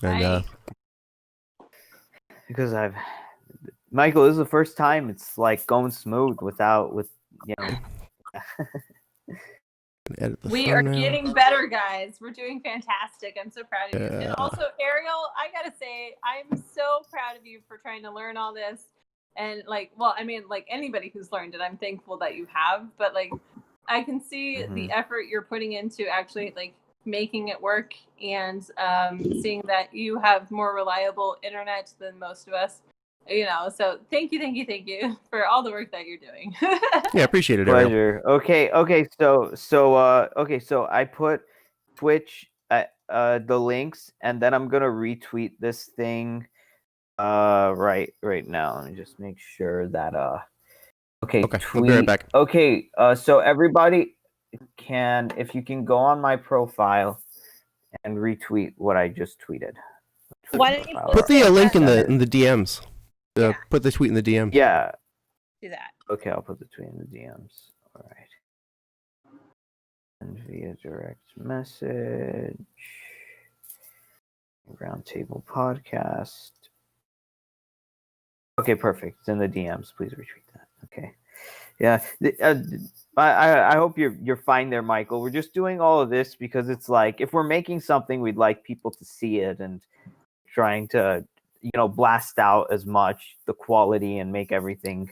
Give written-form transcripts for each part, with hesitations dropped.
And because Michael, this is the first time it's like going smooth with We are getting better, guys. We're doing fantastic. I'm so proud of you. And also, Ariel, I gotta say, I'm so proud of you for trying to learn all this. And like anybody who's learned it, I'm thankful that you have. But like, I can see the effort you're putting into actually like making it work, and seeing that you have more reliable internet than most of us. So thank you for all the work that you're doing. Yeah, appreciate it, Ariel. Pleasure. Okay. So I put Twitch the links, and then I'm gonna retweet this thing right now. Let me just make sure that okay, tweet. We'll be right back. Okay, so everybody if you can go on my profile and retweet what I just tweeted. Why don't you put the link in the DMs? Put the tweet in the DMs. Yeah. Do that. Okay, I'll put the tweet in the DMs. All right. And via direct message. Roundtable podcast. Okay, perfect. It's in the DMs. Please retweet that. Okay. Yeah. I hope you're fine there, Michael. We're just doing all of this because it's like if we're making something, we'd like people to see it, and trying to blast out as much the quality and make everything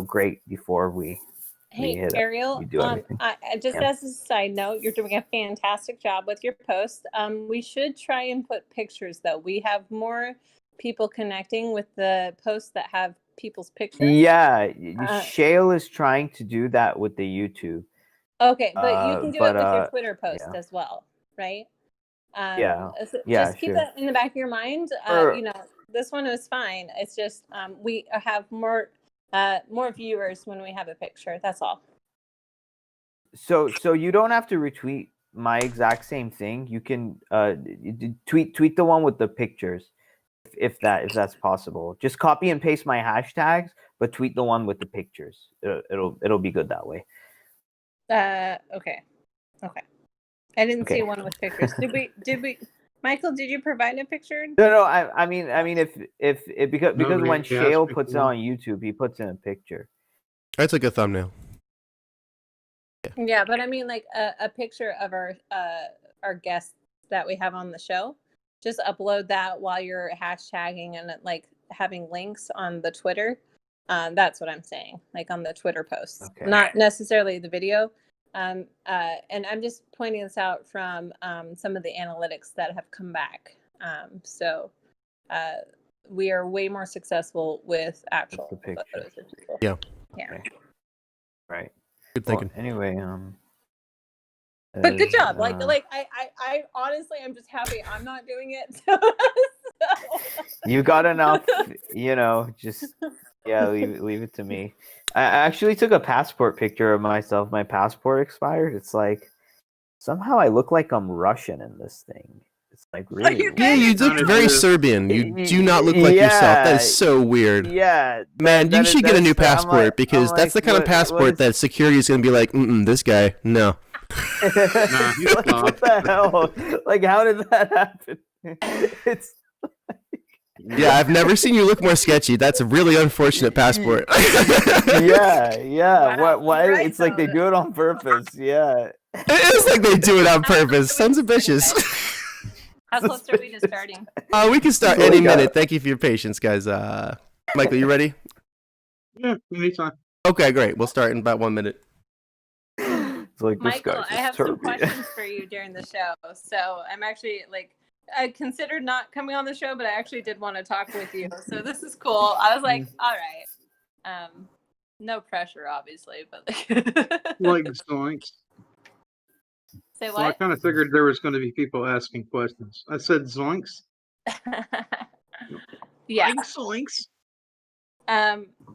great before we. Hey, Ariel, just as a side note, you're doing a fantastic job with your posts. We should try and put pictures, though. We have more people connecting with the posts that have people's pictures. Yeah, Shale is trying to do that with the YouTube. Okay, but you can do it with your Twitter post as well, right? Just keep that in the back of your mind. This one was fine. It's just we have more viewers when we have a picture. That's all. So you don't have to retweet my exact same thing. You can tweet the one with the pictures, if that's possible. Just copy and paste my hashtags, but tweet the one with the pictures. It'll be good that way. Okay. I didn't see one with pictures. Did we? Michael, did you provide a picture? No. I mean, if because when Shale puts it on YouTube, he puts in a picture. That's like a thumbnail. Yeah, but I mean, like a picture of our guests that we have on the show. Just upload that while you're hashtagging and like having links on the Twitter. That's what I'm saying, like on the Twitter posts, not necessarily the video. And I'm just pointing this out from some of the analytics that have come back. So we are way more successful with actual photos of people. Yeah. Okay. Right. Good thinking. Well, anyway, but good job. I honestly, I'm just happy I'm not doing it. So. You got enough, just leave it to me. I actually took a passport picture of myself. My passport expired. It's like somehow I look like I'm Russian in this thing. It's like really yeah, you look very Serbian. You do not look like yourself. That is so weird. Yeah, man, you should get a new passport because that's the kind of passport that security is going to be like, this guy, no. What the hell? Like, how did that happen? It's. Yeah, I've never seen you look more sketchy. That's a really unfortunate passport. Yeah. Wow. Why? Right, it's like they do it on purpose. Yeah. It is like they do it on purpose. Sons of bitches. How close are we to starting? We can start any minute. Thank you for your patience, guys. Michael, you ready? Yeah, anytime. Okay, great. We'll start in about 1 minute. It's like, Michael, I have some questions for you during the show. So I'm actually I considered not coming on the show, but I actually did want to talk with you. So this is cool. I was like, all right. No pressure, obviously, but like zoinks. Say what? Well, I kind of figured there was going to be people asking questions. I said zoinks. Yeah. Like zoinks.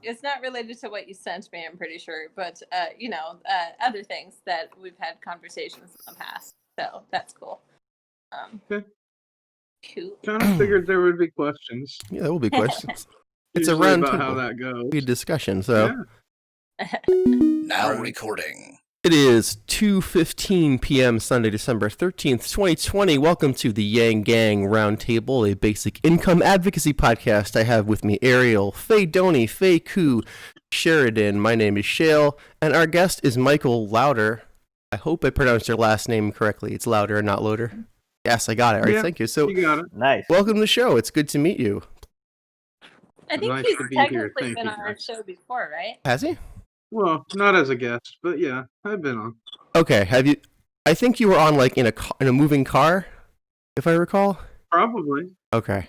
It's not related to what you sent me, I'm pretty sure, but other things that we've had conversations in the past. So that's cool. Okay. Cool. Kind of figured there would be questions. Yeah, there will be questions. It's a round about how that goes. Good discussion. So now recording. It is 2:15 p.m. Sunday, December 13th, 2020. Welcome to the Yanggang Roundtable, a basic income advocacy podcast. I have with me Ariel, Faye Doney, Faye Koo, Sheridan. My name is Shale, and our guest is Michael Lowder. I hope I pronounced your last name correctly. It's Lowder, not Loader. Yes, I got it. All right, Yeah, thank you. So, you got it. Nice. welcome to the show. It's good to meet you. I think Nice he's to be here. technically Thank been you, on our guys. show before, right? Has he? Well, not as a guest, but yeah, I've been on. Okay. Have you? I think you were on like in a moving car, if I recall. Probably. Okay.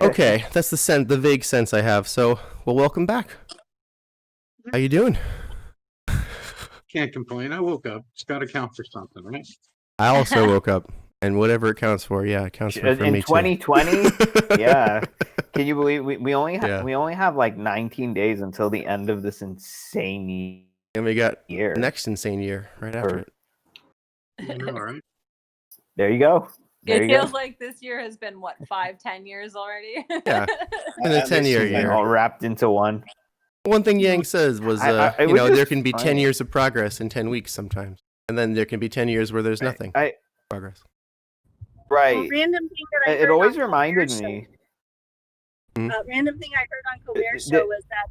Okay, that's the vague sense I have. So, well, welcome back. How you doing? Can't complain. I woke up. It's got to count for something, right? I also woke up, and whatever it counts for, yeah, it counts for In me 2020, too. yeah. Can you believe we only Yeah. we only have like 19 days until the end of this insane And we got year? the next insane year right after it. You know, right? There you go. There It you feels go. like this year has been, what, 5-10 years already? Yeah. In a 10-year Like, year. all wrapped into one. One thing Yang says was, it was there just can be 10 funny. years of progress in 10 weeks sometimes, and then there can be 10 years where there's nothing progress. Right. Well, random thing that I It heard always on reminded Colbert's me. random thing I heard on Colbert's show was that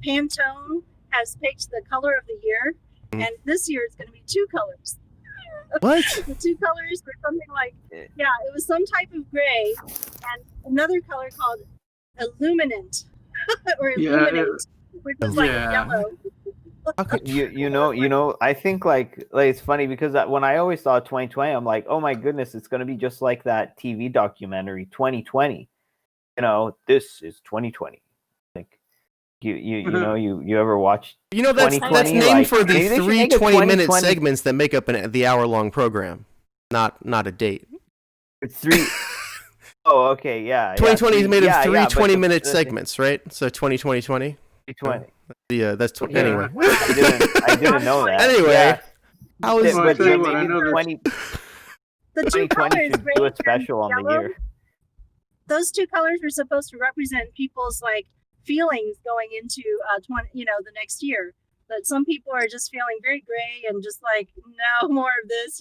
Pantone has picked the color of the year, and this year it's going to be two colors. What? The two colors were something like, it was some type of gray, and another color called Illuminant or Illuminate, which was like yellow. How could You know, I think like it's funny because when I always saw 2020, I'm like, oh my goodness, it's going to be just like that TV documentary 2020. You know, this is 2020. Like you know, you ever watched? that's 2020, named like, for the maybe they should 3 make a 20-minute 2020 segments that make up the hour-long program, not a date. It's 3. Oh, okay, yeah. 2020 is made of 3 but 20-minute the segments, right? So 2020. 2020. That's Yeah. anyway. I didn't know that. Anyway, Yeah. how is Well, I But tell you what, I maybe know there's- 20, The two 2020 colors, should gray do a and special on the yellow, year. those two colors were supposed to represent people's like feelings going into the next year. That some people are just feeling very gray and just like no more of this,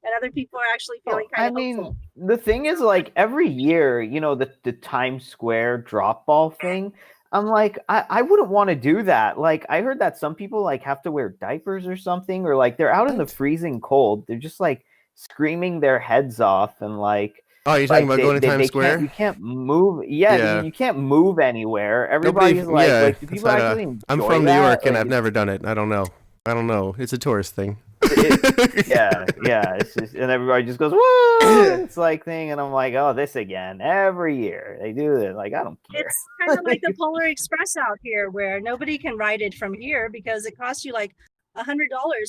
and other people are actually feeling kind of hopeful. The thing is, like every year, the Times Square drop ball thing. I'm like, I wouldn't want to do that. Like, I heard that some people like have to wear diapers or something, or like they're out in the freezing cold. They're just like screaming their heads off and like. Oh, you're talking about going to Times Square? You can't move. Yeah, you can't move anywhere. Everybody's Nobody, like, do people actually enjoy I'm from that? New York, and Like, I've never done it. I don't know. It's a tourist thing. yeah. It's just, and everybody just goes, whoa! It's like thing, and I'm like, oh, this again. Every year they do it. Like, I don't care. It's kind of like the Polar Express out here, where nobody can ride it from here because it costs you like $100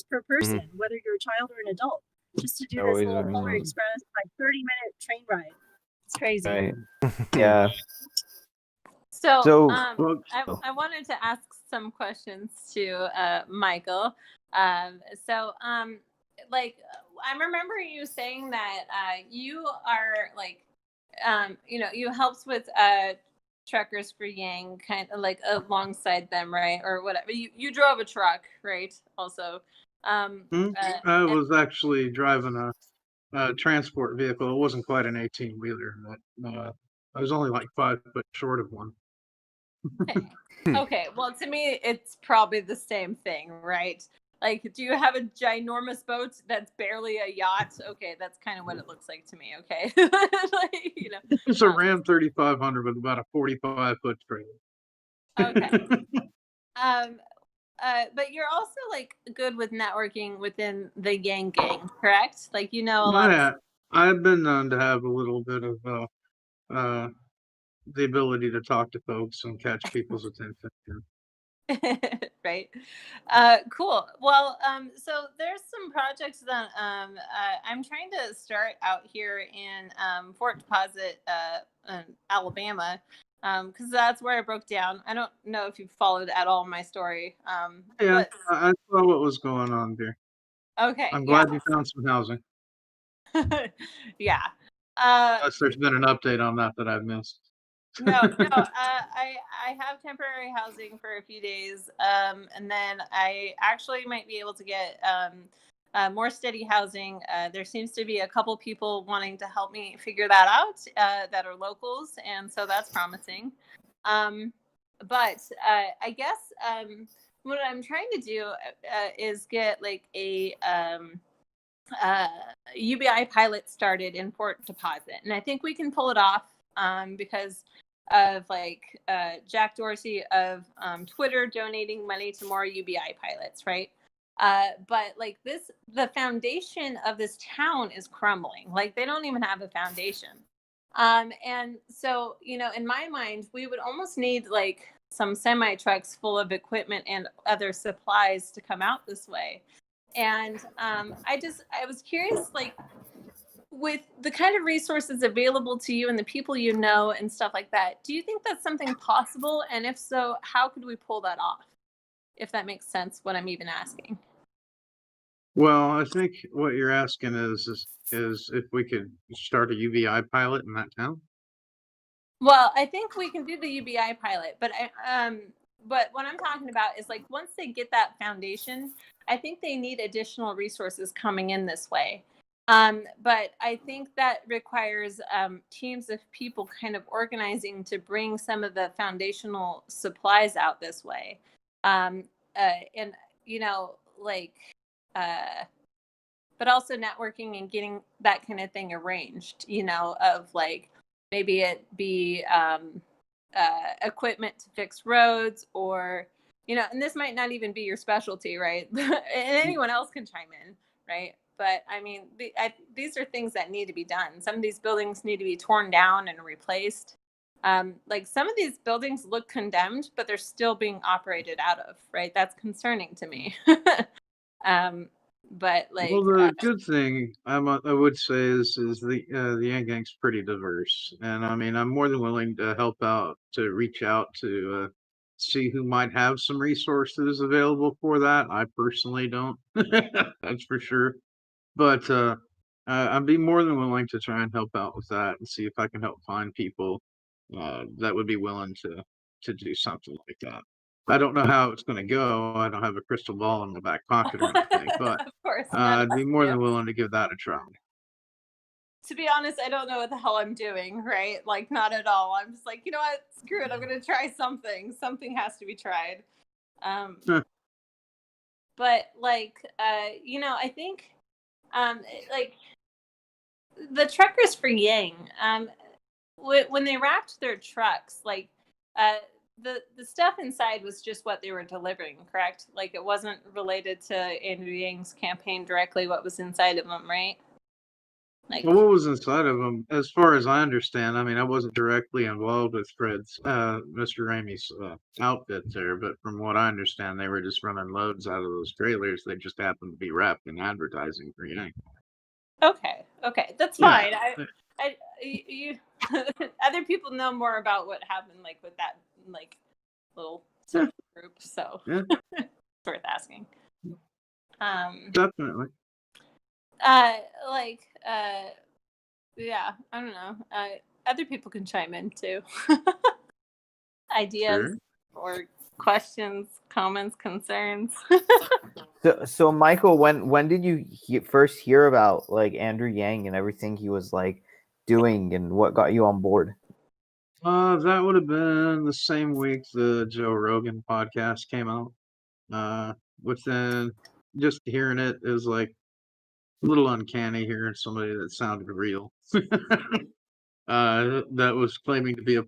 per person, whether you're a child or an adult, just to do this little Polar Express like 30-minute train ride. It's crazy. Right. Yeah. So, well, I wanted to ask some questions to Michael. Like, I remember you saying that you are like, you helped with Truckers for Yang, kind of like alongside them, right, or whatever. You drove a truck, right? Also, I was actually driving a transport vehicle. It wasn't quite an 18-wheeler, but I was only like 5 foot short of one. Okay. Well, to me, it's probably the same thing, right? Like, do you have a ginormous boat that's barely a yacht? Okay, that's kind of what it looks like to me. Okay, like, It's a Ram 3500 with about a 45-foot trailer. Okay. But you're also like good with networking within the Yang Gang, correct? Like, a lot. I've been known to have a little bit of the ability to talk to folks and catch people's attention. Right. Cool. Well, so there's some projects that I'm trying to start out here in Fort Deposit, Alabama, because that's where I broke down. I don't know if you followed at all my story. Yeah, I saw what was going on there. Okay. I'm glad you found some housing. Yeah. Unless there's been an update on that I've missed. No. I have temporary housing for a few days, and then I actually might be able to get more steady housing. There seems to be a couple people wanting to help me figure that out that are locals, and so that's promising. But I guess what I'm trying to do is get like a UBI pilot started in Fort Deposit, and I think we can pull it off because of like Jack Dorsey of Twitter donating money to more UBI pilots, right? But like the foundation of this town is crumbling. Like they don't even have a foundation. And so, in my mind, we would almost need like some semi trucks full of equipment and other supplies to come out this way. And I was curious, like, with the kind of resources available to you and the people you know and stuff like that, do you think that's something possible? And if so, how could we pull that off? If that makes sense, what I'm even asking. Well, I think what you're asking is if we could start a UBI pilot in that town. Well, I think we can do the UBI pilot, but but what I'm talking about is like once they get that foundation, I think they need additional resources coming in this way. But I think that requires teams of people kind of organizing to bring some of the foundational supplies out this way. And like but also networking and getting that kind of thing arranged, of like maybe it be equipment to fix roads or, and this might not even be your specialty, right? And anyone else can chime in, right? But I mean, these are things that need to be done. Some of these buildings need to be torn down and replaced. Like some of these buildings look condemned, but they're still being operated out of, right? That's concerning to me. But like, Well, the good thing I would say is the Yanggang's pretty diverse, and I mean I'm more than willing to help out to reach out to see who might have some resources available for that. I personally don't, that's for sure. But I'd be more than willing to try and help out with that and see if I can help find people that would be willing to do something like that. I don't know how it's going to go. I don't have a crystal ball in my back pocket or anything, but of course, I'd be more yeah. than willing to give that a try. To be honest, I don't know what the hell I'm doing, right? Like, not at all. I'm just like, you know what? Screw it. I'm going to try something. Something has to be tried. But like, I think, like the truckers for Yang, when they wrapped their trucks, like, the stuff inside was just what they were delivering, correct? Like, it wasn't related to Andrew Yang's campaign directly. What was inside of them, right? Like, Well, what was inside of them, as far as I understand, I mean, I wasn't directly involved with Mr. Ramey's outfit there, but from what I understand, they were just running loads out of those trailers. They just happened to be wrapped in advertising for Yang. okay, that's fine. You other people know more about what happened, like with that, like little group. So it's worth asking. Definitely. Like, yeah, I don't know. Other people can chime in too. Ideas Sure. or questions, comments, concerns. So Michael, when did you first hear about like Andrew Yang and everything he was like doing, and what got you on board? That would have been the same week the Joe Rogan podcast came out. Within just hearing it was like a little uncanny hearing somebody that sounded real. That was claiming to be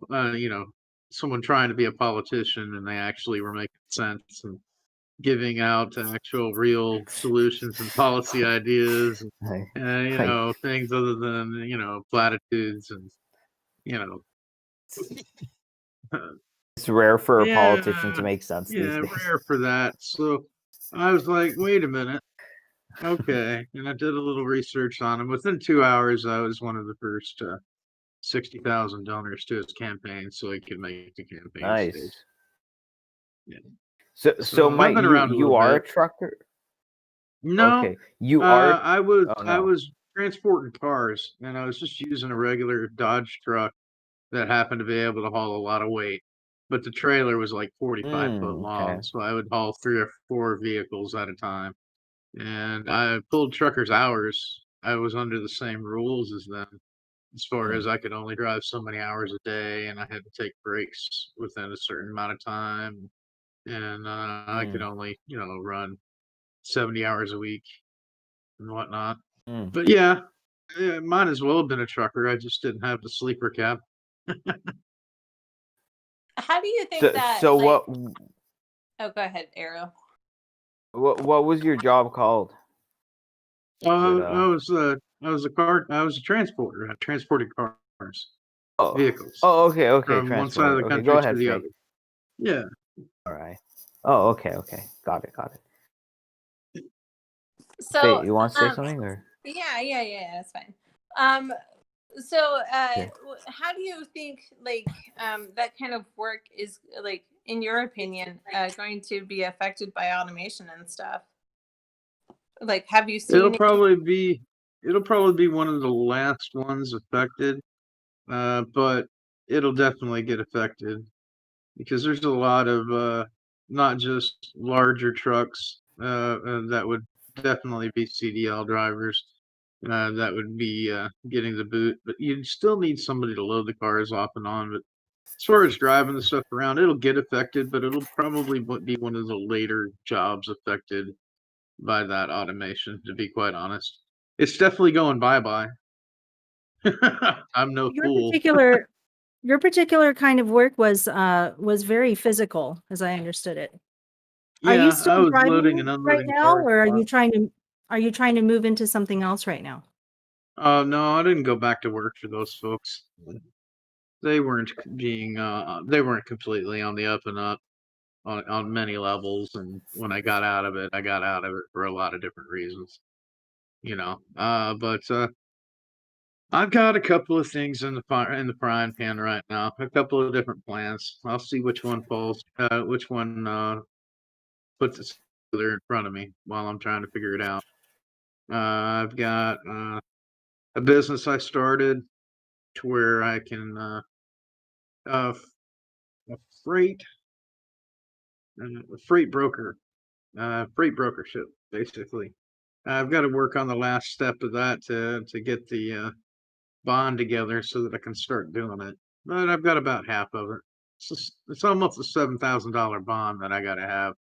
someone trying to be a politician, and they actually were making sense and giving out actual real solutions and policy ideas and things other than platitudes and you know It's rare for a yeah, politician to make sense these days. rare for that. So I was like, wait a minute. Okay. And I did a little research on him. Within 2 hours, I was one of the first 60,000 donors to his campaign so he could make the campaign Nice. stage. Yeah. So I've Mike, been around a you little are a bit. trucker? No, Okay. You are. I was Oh, no. transporting cars, and I was just using a regular Dodge truck that happened to be able to haul a lot of weight. But the trailer was like 45 foot long, Okay. so I would haul 3 or 4 vehicles at a time. And I pulled truckers' hours. I was under the same rules as them, as far Mm. as I could only drive so many hours a day, and I had to take breaks within a certain amount of time. And I could Mm. only, run 70 hours a week and whatnot. Mm. But yeah, might as well have been a trucker. I just didn't have the sleeper cab. How do you think So, that so like? what Oh, go ahead, Ariel. what was your job called? Was it, I was a transporter. I transported cars, oh, vehicles oh, okay, from one side of transporter. the Okay, go country to ahead, the Faye. other. Yeah. All right. Oh, okay, got it. So, Faye, you want to say something or? yeah, that's fine. So, Okay. how do you think that kind of work is like, in your opinion, going to be affected by automation and stuff? Like, have you It'll seen? probably be one of the last ones affected, but it'll definitely get affected because there's a lot of not just larger trucks that would definitely be CDL drivers that would be getting the boot, but you'd still need somebody to load the cars off and on. But as far as driving the stuff around, it'll get affected, but it'll probably be one of the later jobs affected by that automation, to be quite honest. It's definitely going bye-bye. I'm no Your fool. particular kind of work was very physical, as I understood it. Are you Yeah, I still was loading and driving right unloading now, cars or a lot. are you trying to move into something else right now? No, I didn't go back to work for those folks. They weren't they weren't completely on the up and up on many levels, and when I got out of it, I got out of it for a lot of different reasons, but I've got a couple of things in the frying pan right now. A couple of different plans. I'll see which one which one puts its together in front of me while I'm trying to figure it out. I've got a business I started to where I can uh, a freight a freight brokership basically. I've got to work on the last step of that to get the bond together so that I can start doing it. But I've got about half of it. It's almost a $7,000 bond that I got to have,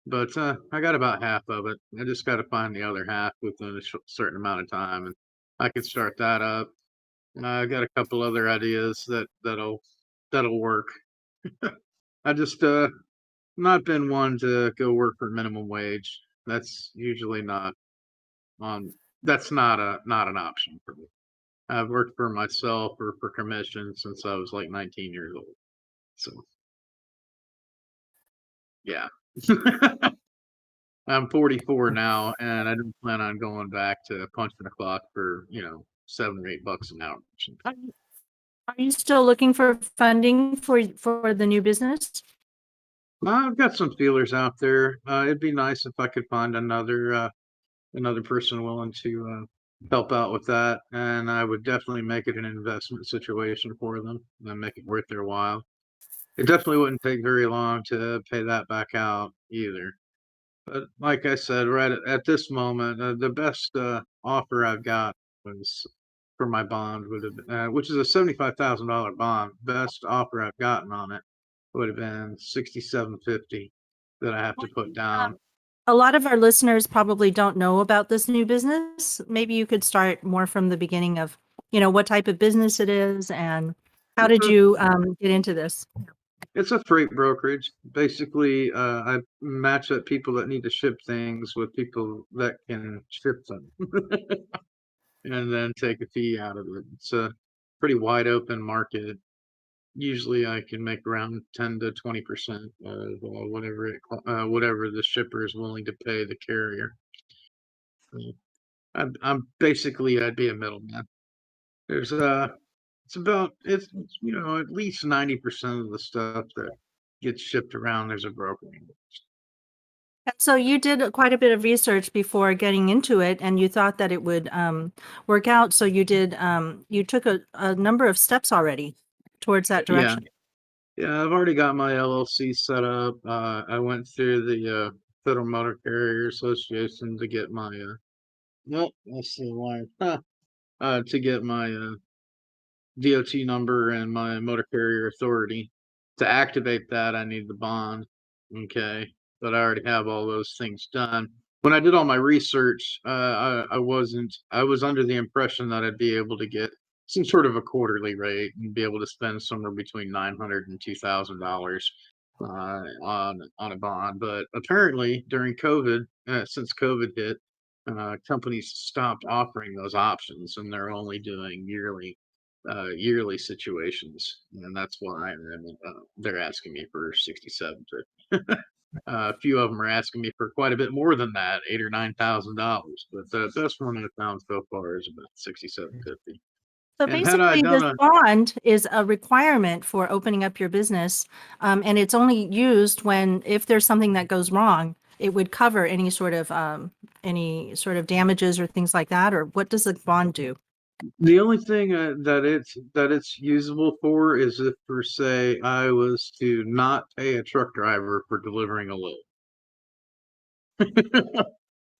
but I got about half of it. I just got to find the other half within a certain amount of time, and I can start that up. I got a couple other ideas that'll work. I just not been one to go work for minimum wage. That's usually not on. That's not an option for me. I've worked for myself or for commission since I was like 19 years old. So yeah. I'm 44 now, and I don't plan on going back to punching a clock for $7 or $8 an hour. Are you still looking for funding for the new business? I've got some feelers out there. It'd be nice if I could find another person willing to help out with that, and I would definitely make it an investment situation for them and make it worth their while. It definitely wouldn't take very long to pay that back out either. But like I said, right at this moment, the best offer I've got was for my bond would have been, which is a $75,000 bond. Best offer I've gotten on it would have been 6750 that I have to put down. A lot of our listeners probably don't know about this new business. Maybe you could start more from the beginning of, what type of business it is and how did you get into this? It's a freight brokerage. Basically, I match up people that need to ship things with people that can ship them, and then take a fee out of it. It's a pretty wide open market. Usually, I can make around 10 to 20% of whatever the shipper is willing to pay the carrier. So I'm basically I'd be a middleman. There's it's at least 90% of the stuff that gets shipped around. There's a broker. So you did quite a bit of research before getting into it, and you thought that it would work out. So you took a number of steps already. towards that Yeah. direction. Yeah, I've already got my LLC set up. I went through the Federal Motor Carrier Association to get my nope, that's the line. To get my DOT number and my motor carrier authority. To activate that, I need the bond. Okay, but I already have all those things done. When I did all my research, I wasn't. I was under the impression that I'd be able to get some sort of a quarterly rate and be able to spend somewhere between $900 and $2,000 on a bond. But apparently, during COVID, since COVID hit, companies stopped offering those options, and they're only doing yearly situations, and that's why they're asking me for 67. A few of them are asking me for quite a bit more than that, $8,000 or $9,000. But the best one I've found so far is about 6750. So And had I basically, done this a bond is a requirement for opening up your business, and it's only used if there's something that goes wrong. It would cover any sort of damages or things like that. Or what does the bond do? the only thing that it's usable for is if, per se, I was to not pay a truck driver for delivering a load.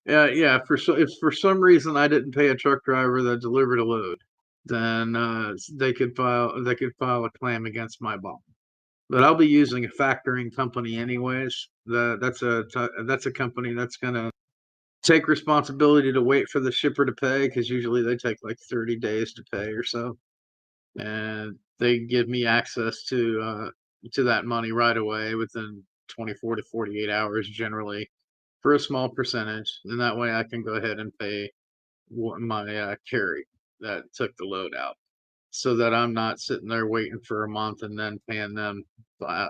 Yeah. If for some reason I didn't pay a truck driver that delivered a load, then they could file a claim against my bond. But I'll be using a factoring company anyways. That's a company that's gonna take responsibility to wait for the shipper to pay, because usually they take like 30 days to pay or so, and they give me access to that money right away within 24 to 48 hours generally, for a small percentage, and that way I can go ahead and pay my carry that took the load out, so that I'm not sitting there waiting for a month and then paying them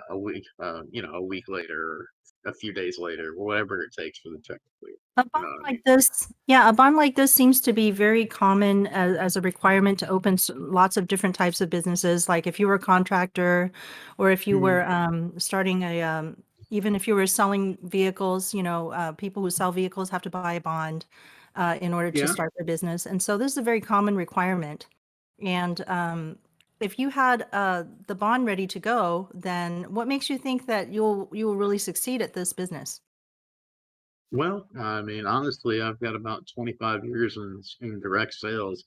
a week, a week later, or a few days later, or whatever it takes for the check to clear. A You bond know what I like mean? this, yeah, a bond like this seems to be very common as a requirement to open lots of different types of businesses. Like if you were a contractor, or if you were starting even if you were selling vehicles, people who sell vehicles have to buy a bond in order to Yeah. start their business. And so this is a very common requirement. And if you had the bond ready to go, then what makes you think that you will really succeed at this business? Well, I mean, honestly, I've got about 25 years in direct sales,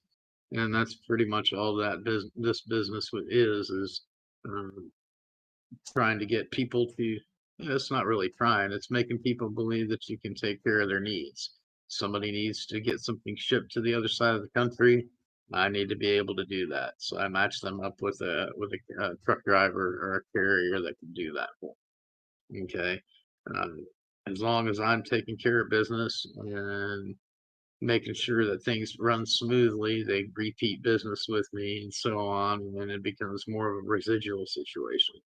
and that's pretty much all that this business is um, trying to get people to. It's not really trying; it's making people believe that you can take care of their needs. Somebody needs to get something shipped to the other side of the country. I need to be able to do that, so I match them up with a truck driver or a carrier that can do that for 'em. Okay. Um, as long as I'm taking care of business and making sure that things run smoothly, they repeat business with me and so on, and then it becomes more of a residual situation.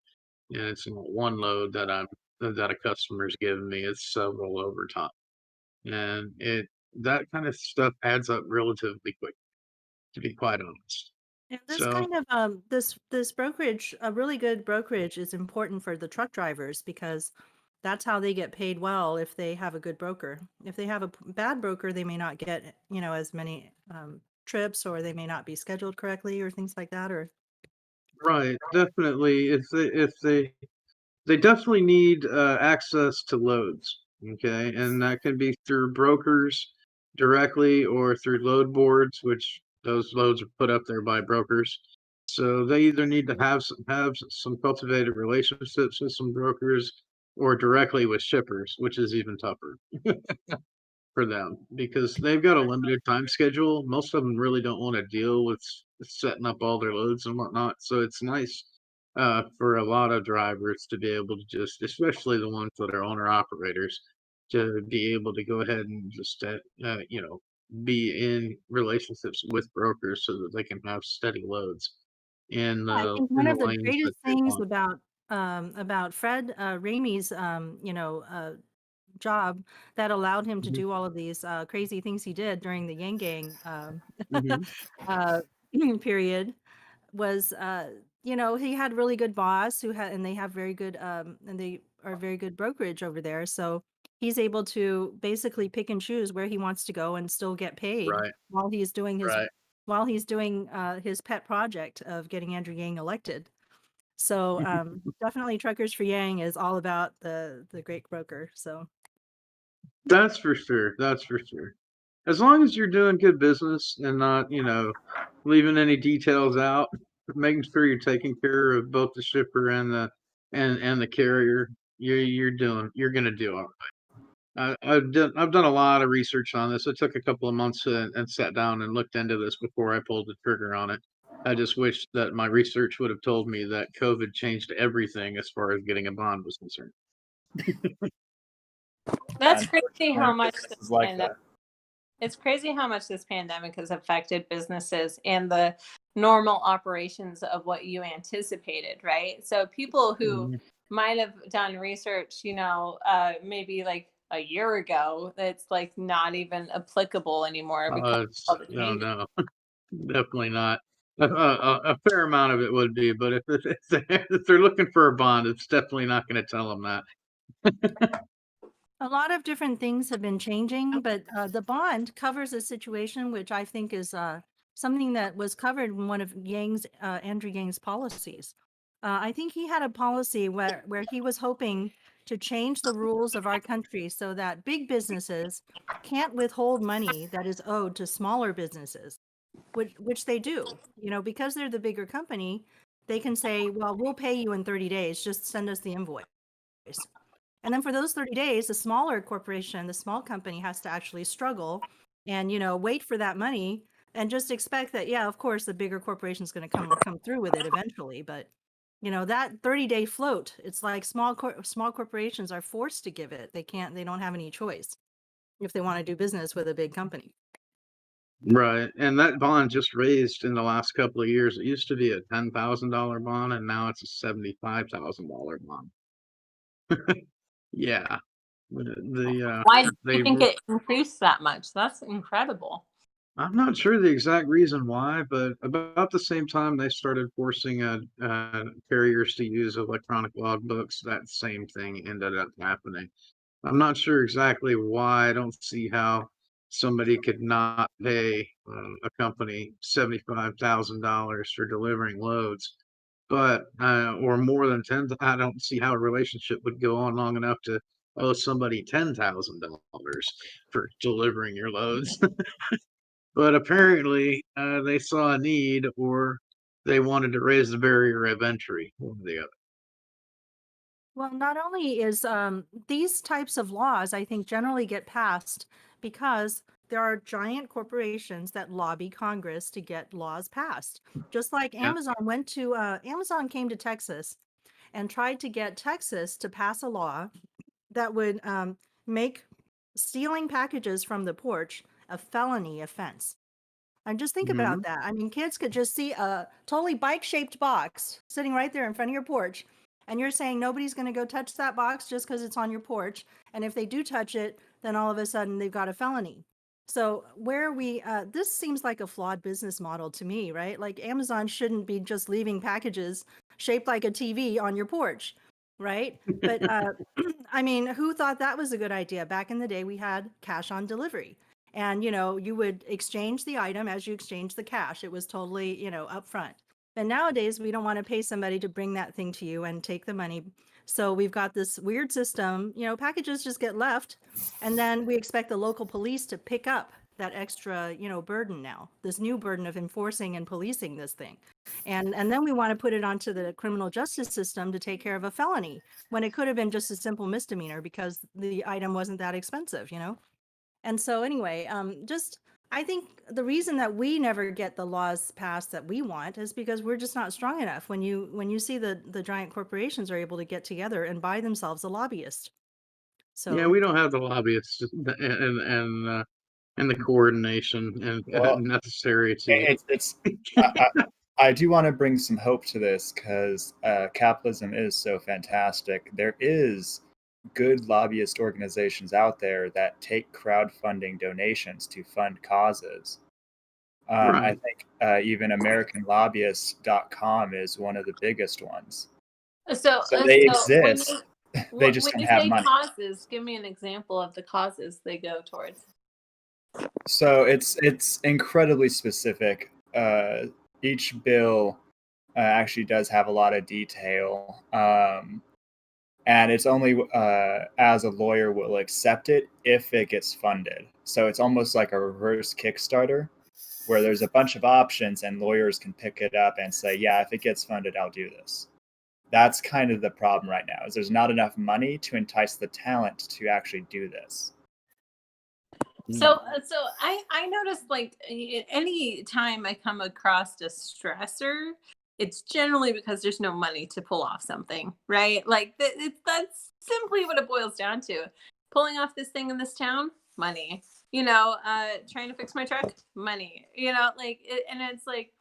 And it's not one load that a customer's giving me, it's several over time. And it that kind of stuff adds up relatively quick, to be quite honest. And this So, kind of this brokerage, a really good brokerage is important for the truck drivers because that's how they get paid well if they have a good broker. If they have a bad broker, they may not get, as many trips, or they may not be scheduled correctly or things like that. Or right, definitely, if they definitely need access to loads, okay, and that can be through brokers directly or through load boards, which those loads are put up there by brokers. So they either need to have some cultivated relationships with some brokers, or directly with shippers, which is even tougher for them because they've got a limited time schedule. Most of them really don't want to deal with setting up all their loads and whatnot. So it's nice for a lot of drivers to be able to just, especially the ones that are owner operators, to be able to go ahead and just, be in relationships with brokers so that they can have steady loads in I the think in one the of the lanes that greatest they things want. about Fred Ramey's job that allowed him to Mhm. do all of these crazy things he did during the Yang Gang Mhm. uh, period was he had really good boss and they have very good and they are very good brokerage over there, so he's able to basically pick and choose where he wants to go and still get paid Right. while he's doing Right. his pet project of getting Andrew Yang elected. So definitely Truckers for Yang is all about the great broker. So That's for sure. That's for sure. As long as you're doing good business and not, leaving any details out, making sure you're taking care of both the shipper and the carrier, you're gonna do all right. I've done a lot of research on this. It took a couple of months and sat down and looked into this before I pulled the trigger on it. I just wish that my research would have told me that COVID changed everything as far as getting a bond was concerned. That's crazy how Unfortunately, much business this is like pandemic, that. it's crazy how much this pandemic has affected businesses and the normal operations of what you anticipated, right? So people who Mhm. might have done research, maybe like a year ago, that's like not even applicable anymore because of all the No, changes. no, definitely not. A fair amount of it would be, but if they're looking for a bond, it's definitely not going to tell them that. a lot of different things have been changing, but the bond covers a situation which I think is something that was covered in one of Andrew Yang's policies. I think he had a policy where he was hoping to change the rules of our country so that big businesses can't withhold money that is owed to smaller businesses, which they do. Because they're the bigger company, they can say, well, we'll pay you in 30 days, just send us the invoice. And then for those 30 days, the smaller corporation, the small company has to actually struggle and, wait for that money and just expect that, yeah, of course, the bigger corporation is going to come through with it eventually. But, that 30-day float, it's like small corporations are forced to give it. They don't have any choice if they want to do business with a big company. Right, and that bond just raised in the last couple of years. It used to be a $10,000 bond, and now it's a $75,000 bond. Yeah, Why do you they think were. it increased that much? That's incredible. I'm not sure the exact reason why, but about the same time they started forcing carriers to use electronic logbooks, that same thing ended up happening. I'm not sure exactly why. I don't see how somebody could not pay a company $75,000 for delivering loads, but or more than 10. I don't see how a relationship would go on long enough to owe somebody $10,000 for delivering your loads. But apparently, they saw a need or they wanted to raise the barrier of entry, one or the other. Well, not only is these types of laws, I think, generally get passed because there are giant corporations that lobby Congress to get laws passed. Just like Yeah. Amazon came to Texas and tried to get Texas to pass a law that would make stealing packages from the porch a felony offense. And just think about Mhm. that. I mean, kids could just see a totally bike-shaped box sitting right there in front of your porch, and you're saying nobody's going to go touch that box just because it's on your porch. And if they do touch it, then all of a sudden they've got a felony. So this seems like a flawed business model to me, right? Like Amazon shouldn't be just leaving packages shaped like a TV on your porch, right? But I mean, who thought that was a good idea? Back in the day, we had cash on delivery. And, you would exchange the item as you exchange the cash. It was totally, upfront. And nowadays, we don't want to pay somebody to bring that thing to you and take the money. So we've got this weird system, packages just get left. And then we expect the local police to pick up that extra, burden now, this new burden of enforcing and policing this thing. And then we want to put it onto the criminal justice system to take care of a felony when it could have been just a simple misdemeanor because the item wasn't that expensive, And so anyway, I think the reason that we never get the laws passed that we want is because we're just not strong enough. When you see the giant corporations are able to get together and buy themselves a lobbyist. Yeah, So we don't have the lobbyists and the coordination Well, necessary to. it's I do want to bring some hope to this because capitalism is so fantastic. There is good lobbyist organizations out there that take crowdfunding donations to fund causes. I Right. think even AmericanLobbyists.com is one of the biggest ones. So, So they so when exist. you They just when don't you have say money. causes, give me an example of the causes they go towards. So it's incredibly specific. Each bill actually does have a lot of detail. And it's only as a lawyer will accept it if it gets funded. So it's almost like a reverse Kickstarter where there's a bunch of options and lawyers can pick it up and say, yeah, if it gets funded, I'll do this. That's kind of the problem right now, is there's not enough money to entice the talent to actually do this. So I noticed, like, any time I come across a stressor, it's generally because there's no money to pull off something, right? Like that's simply what it boils down to. Pulling off this thing in this town, money. Trying to fix my truck, money. And it's like,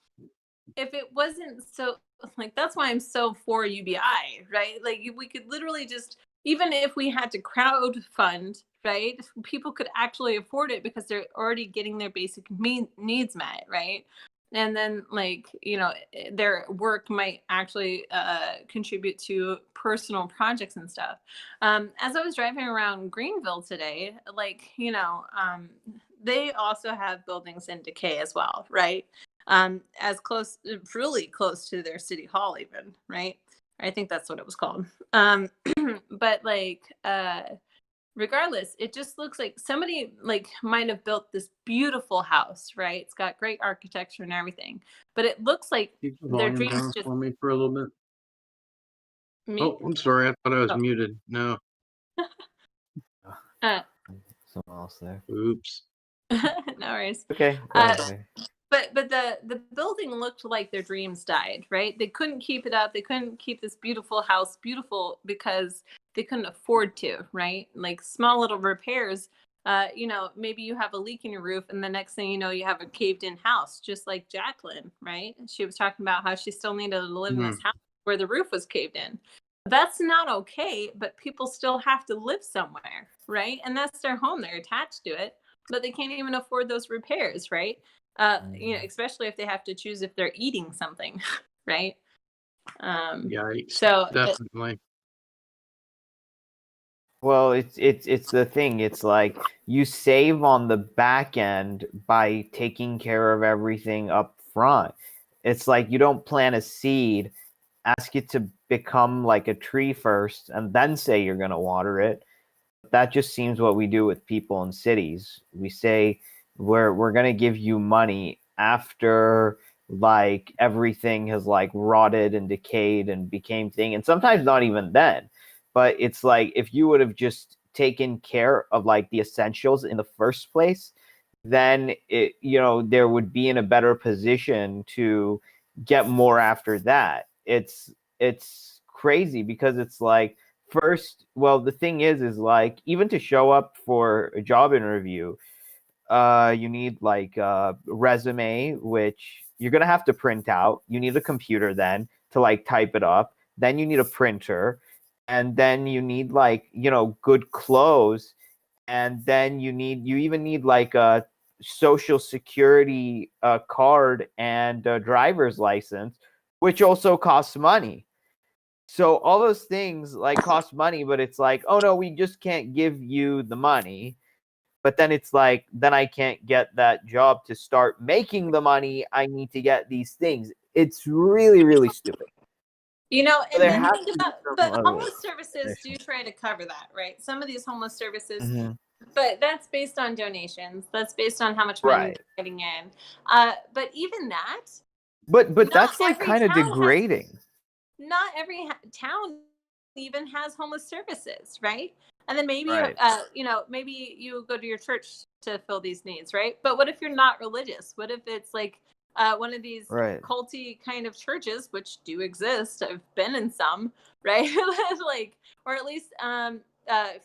if it wasn't so, like, that's why I'm so for UBI, right? Like, we could literally just, even if we had to crowd fund, right, people could actually afford it because they're already getting their basic needs met, right? And then, like, their work might actually contribute to personal projects and stuff. As I was driving around Greenville today, like, they also have buildings in decay as well, right? As close, really close to their city hall, even, right? I think that's what it was called. But like, regardless, it just looks like somebody like might have built this beautiful house, right? It's got great architecture and everything, but it looks like Keep the their volume dreams down just for me for a little bit. me. Oh, I'm sorry. I thought I was Oh. muted. No. Someone else there. Oops. No worries. Okay. But the building looked like their dreams died, right? They couldn't keep it up. They couldn't keep this beautiful house beautiful because they couldn't afford to, right? Like, small little repairs. Maybe you have a leak in your roof, and the next thing you know, you have a caved in house, just like Jacqueline, right? She was talking about how she still needed to live in this house where the roof was caved in. That's not okay, but people still have to live somewhere, right? And that's their home. They're attached to it, but they can't even afford those repairs, right? Especially if they have to choose if they're eating something, right? Yikes. So Definitely. Well, it's the thing. It's like you save on the back end by taking care of everything up front. It's like you don't plant a seed, ask it to become like a tree first, and then say you're going to water it. That just seems what we do with people in cities. We say we're going to give you money after like everything has like rotted and decayed and became thing, and sometimes not even then. But it's like, if you would have just taken care of like the essentials in the first place, then there would be in a better position to get more after that. It's crazy because it's like, first, well, the thing is like, even to show up for a job interview, you need like a resume, which you're gonna have to print out. You need a computer then to like type it up. Then you need a printer, and then you need like good clothes, and then you even need like a social security card and a driver's license, which also costs money. So all those things like cost money, but it's like, oh no, we just can't give you the money. But then it's like, then I can't get that job to start making the money. I need to get these things. It's really, really stupid. and There then has think to be about, some but other homeless services do definition. try to cover that, right? Some of these homeless services, Mhm. but that's based on donations. That's based on how much money Right. they're getting in. But even that, But not that's like every kind of town has. degrading. Not every town even has homeless services, right? And then maybe Right. maybe you go to your church to fill these needs, right? But what if you're not religious? What if it's like one of these Right. culty kind of churches, which do exist? I've been in some, right? Like, or at least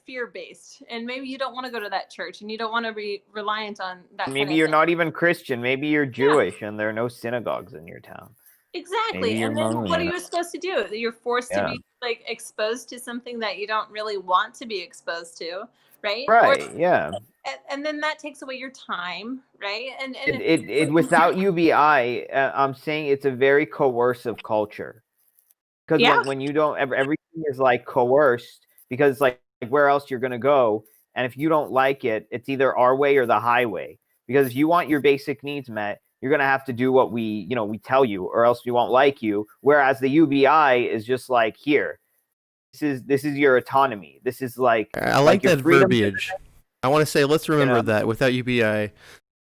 fear-based, and maybe you don't want to go to that church, and you don't want to be reliant on that. Maybe kind of you're thing. not even Christian. Maybe you're Jewish, and there are no synagogues in your town. Exactly. Maybe you're And then what are Muslim. you supposed to do? You're forced to be like exposed to something that you don't really want to be exposed to, right? Right. Yeah. And then that takes away your time, right? And It without UBI, I'm saying it's a very coercive culture. Because yeah, when you don't, everything is like coerced, because like where else you're gonna go, and if you don't like it, it's either our way or the highway. Because if you want your basic needs met, You're going to have to do what we tell you, or else we won't like you. Whereas the UBI is just like, here, this is your autonomy. This is like, I like your that freedom. verbiage. I want to say, let's remember that without UBI,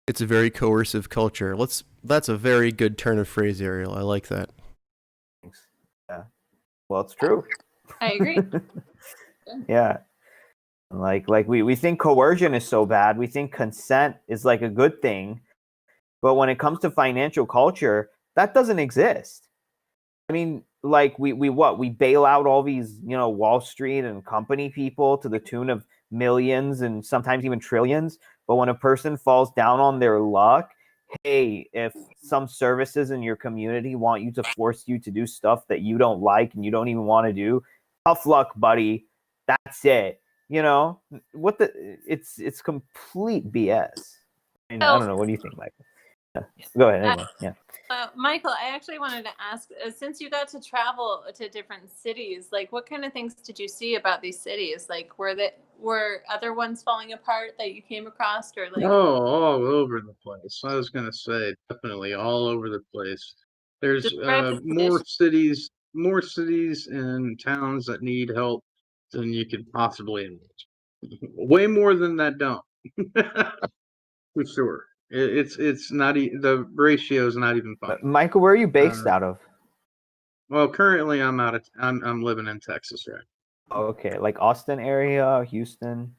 it's a very coercive culture. That's a very good turn of phrase, Ariel. I like that. Yeah. Well, it's true. I agree. Yeah. Like we think coercion is so bad. We think consent is like a good thing. But when it comes to financial culture, that doesn't exist. I mean, like we bail out all these, Wall Street and company people to the tune of millions and sometimes even trillions. But when a person falls down on their luck, hey, if some services in your community want you to force you to do stuff that you don't like and you don't even want to do, tough luck, buddy. That's it. It's complete BS. I don't know. What do you think, Michael? Go ahead. Anyway, yeah. Michael, I actually wanted to ask, since you got to travel to different cities, like what kind of things did you see about these cities? Like were other ones falling apart that you came across, or like? Oh, all over the place. I was gonna say definitely all over the place. There's Describe the more cities and towns that need help than you could possibly imagine. Way more than that don't. For sure. It's not the ratio is not even funny. Michael, where are you based out of? Well, currently I'm living in Texas, right? Oh, okay, like Austin area, Houston.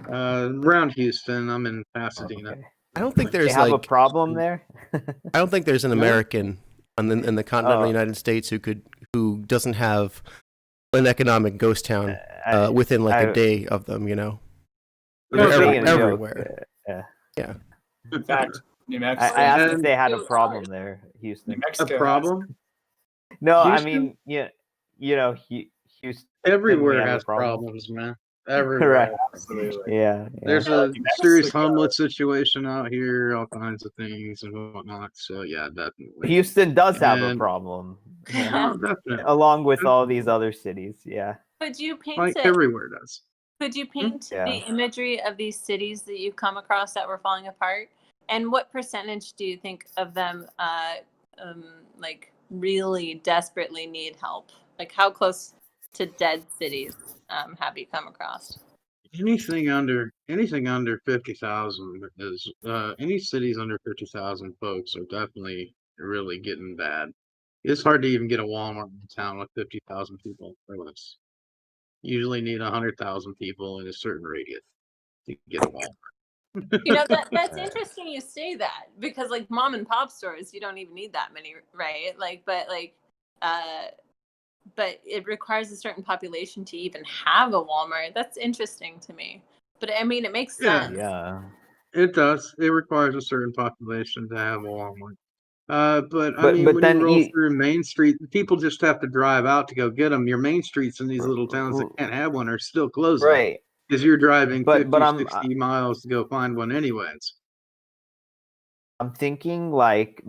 Around Houston. I'm in Pasadena. Okay. I don't think They there's have a problem there. I don't think there's an American in the continental United States who doesn't have an economic ghost town within a day of them. They're everywhere. Yeah. In fact, New Mexico. I asked if they had a problem there, Houston. New Mexico A problem? No, Houston? I mean, Houston. Everywhere have a has problem. problems, man. Everywhere. Right. Absolutely. Yeah. There's Yeah, a like serious Mexico. homeless situation out here, all kinds of things and whatnot. So yeah, definitely. Houston does have a And- problem. Oh, definitely. Along with all these other cities. Yeah. Could you paint Like it? everywhere does. Could you paint Yeah. the imagery of these cities that you've come across that were falling apart? And what percentage do you think of them, like really desperately need help? Like how close to dead cities have you come across? Anything under 50,000 is any cities under 50,000 folks are definitely really getting bad. It's hard to even get a Walmart in a town with 50,000 people or less. You usually need 100,000 people in a certain radius to get a Walmart. That's interesting you say that, because like mom and pop stores, you don't even need that many, right? But it requires a certain population to even have a Walmart. That's interesting to me. But I mean, it makes sense. Yeah. It does. It requires a certain population to have a Walmart. But I But- mean, but when then you roll you- through Main Street, people just have to drive out to go get them. Your main streets in these little towns that can't have one are still closed. Right. Because you're driving But 50, I'm 60 miles to go find one anyways. I'm thinking like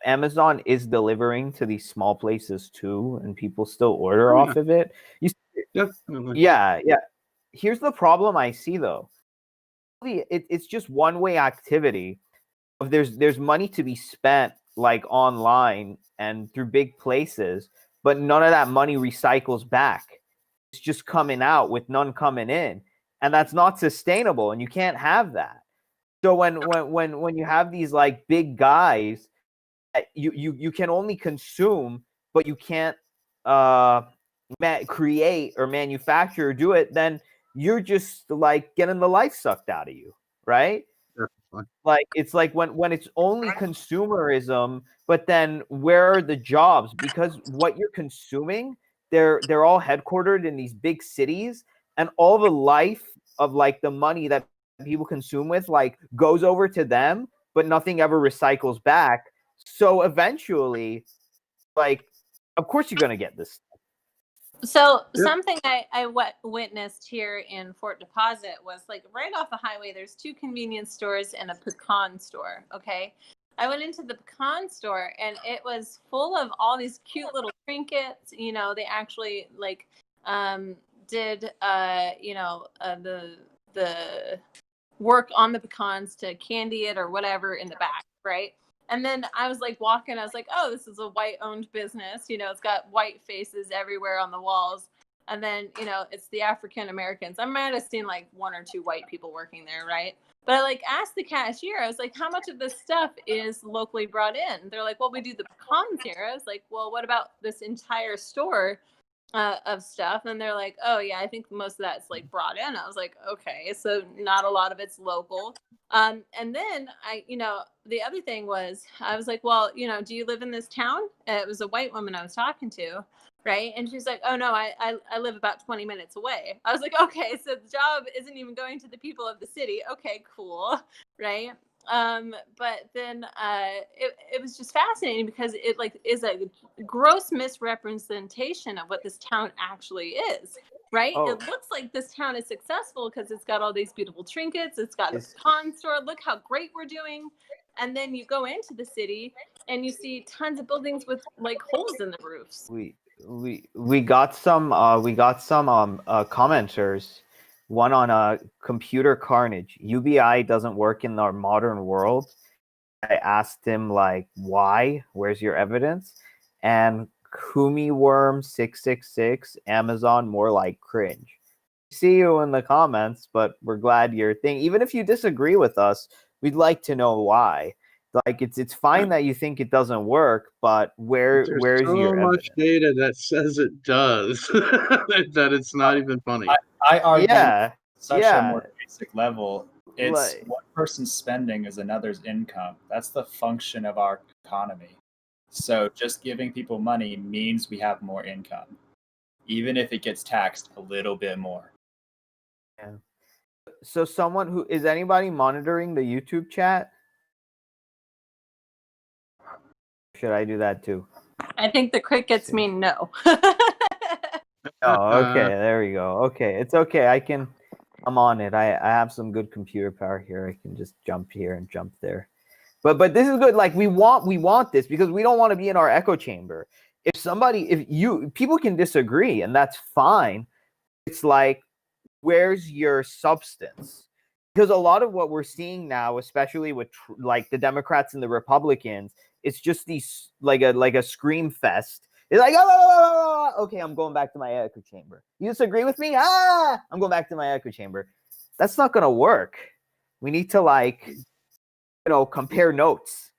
Amazon is delivering to these small places too, and people still order Oh, off of it. Definitely. Yeah. Here's the problem I see though. It's just one-way activity. There's money to be spent like online and through big places, but none of that money recycles back. It's just coming out with none coming in, and that's not sustainable. And you can't have that. So when you have these like big guys, you can only consume, but you can't create or manufacture or do it. Then you're just like getting the life sucked out of you, right? Definitely. Like it's like when it's only consumerism, but then where are the jobs? Because what you're consuming, they're all headquartered in these big cities, and all the life of like the money that people consume with like goes over to them, but nothing ever recycles back. So eventually, like, of course you're gonna get this. So Yep. something I witnessed here in Fort Deposit was like right off the highway, there's 2 convenience stores and a pecan store. Okay. I went into the pecan store and it was full of all these cute little trinkets. They actually like did the work on the pecans to candy it or whatever in the back, right? And then I was like walking, I was like, oh, this is a white owned business. You know, it's got white faces everywhere on the walls. And then, you know, it's the African Americans. I might have seen like 1 or 2 white people working there, right? But I like asked the cashier, I was like, how much of this stuff is locally brought in? They're like, well, we do the pecans here. I was like, well, what about this entire store of stuff? And they're like, oh yeah, I think most of that's like brought in. I was like, okay, so not a lot of it's local. And then the other thing was, I was like, well, you know, do you live in this town? It was a white woman I was talking to, right? And she's like, oh no, I live about 20 minutes away. I was like, okay, so the job isn't even going to the people of the city. Okay, cool, right? But then it was just fascinating because it like is a gross misrepresentation of what this town actually is, right? Oh. It looks like this town is successful because it's got all these beautiful trinkets, it's got a It's- pecan store, look how great we're doing. And then you go into the city and you see tons of buildings with like holes in the roofs. We got some commenters. One on computer carnage. UBI doesn't work in our modern world. I asked him like, why? Where's your evidence? And Kumi Worm 666 Amazon more like cringe. See you in the comments, but we're glad you're even if you disagree with us, we'd like to know why. Like it's fine that you think it doesn't work, but where's so your much evidence? data that says it does that it's not even funny. I argue Yeah, such yeah. a more basic level. It's Like- one person's spending is another's income. That's the function of our economy. So just giving people money means we have more income, even if it gets taxed a little bit more. Yeah. So is anybody monitoring the YouTube chat? Should I do that too? I think the crickets mean no. Oh, okay. There we go. Okay, it's okay. I'm on it. I have some good computer power here. I can just jump here and jump there. But this is good. Like we want this because we don't want to be in our echo chamber. People can disagree and that's fine. It's like, where's your substance? Because a lot of what we're seeing now, especially with like the Democrats and the Republicans, it's just these like a scream fest. It's like, okay, I'm going back to my echo chamber. You disagree with me? I'm going back to my echo chamber. That's not gonna work. We need to compare notes.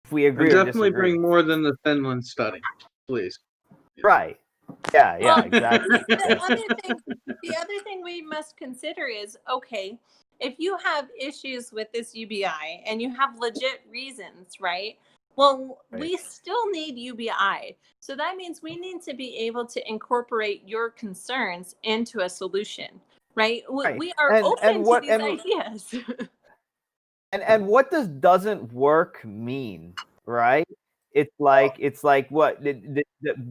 If we agree or Definitely disagree. bring more than the Finland study, please. Right. Yeah, Well, exactly. the other thing we must consider is, okay, if you have issues with this UBI and you have legit reasons, right? Well, we still need UBI. So that means we need to be able to incorporate your concerns into a solution, right? We are open to these ideas. And what does doesn't work mean, right? It's like what the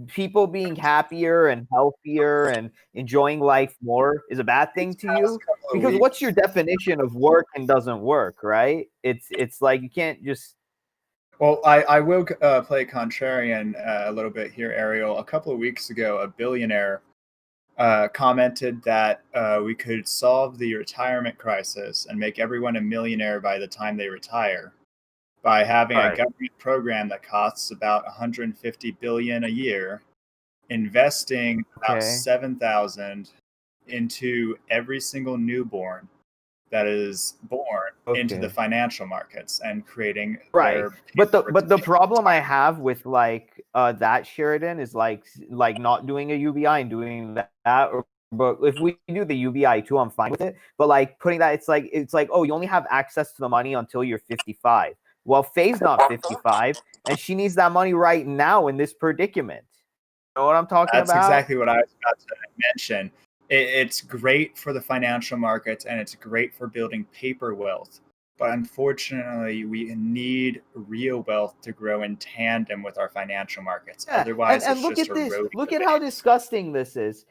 people being happier and healthier and enjoying life more is a bad thing to you? Because what's your definition of work and doesn't work, right? It's like you can't just. Well, I will play contrarian a little bit here, Ariel. A couple of weeks ago, a billionaire commented that we could solve the retirement crisis and make everyone a millionaire by the time they retire by having a government program that costs about $150 billion a year, investing about $7,000 into every single newborn that is born into the financial markets and creating But the problem I have with that, Sheridan, is like not doing a UBI and doing that, but if we do the UBI too, I'm fine with it. But like putting that, it's like oh, you only have access to the money until you're 55. Well, Faye's not 55, and she needs that money right now in this predicament. You know what I'm talking about? That's exactly what I was about to mention. It's great for the financial markets and it's great for building paper wealth. But unfortunately, we need real wealth to grow in tandem with our financial markets. Yeah. Otherwise, and it's look just at this. eroding Look the at how base. disgusting this is.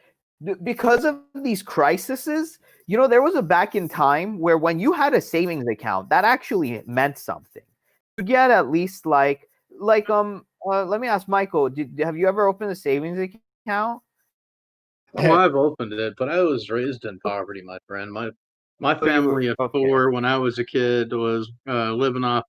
Because of these crises, there was a back in time where when you had a savings account, that actually meant something. You get at least let me ask Michael, have you ever opened a savings account? Oh, I've opened it, but I was raised in poverty, my friend. My family of 4 when I was a kid was living off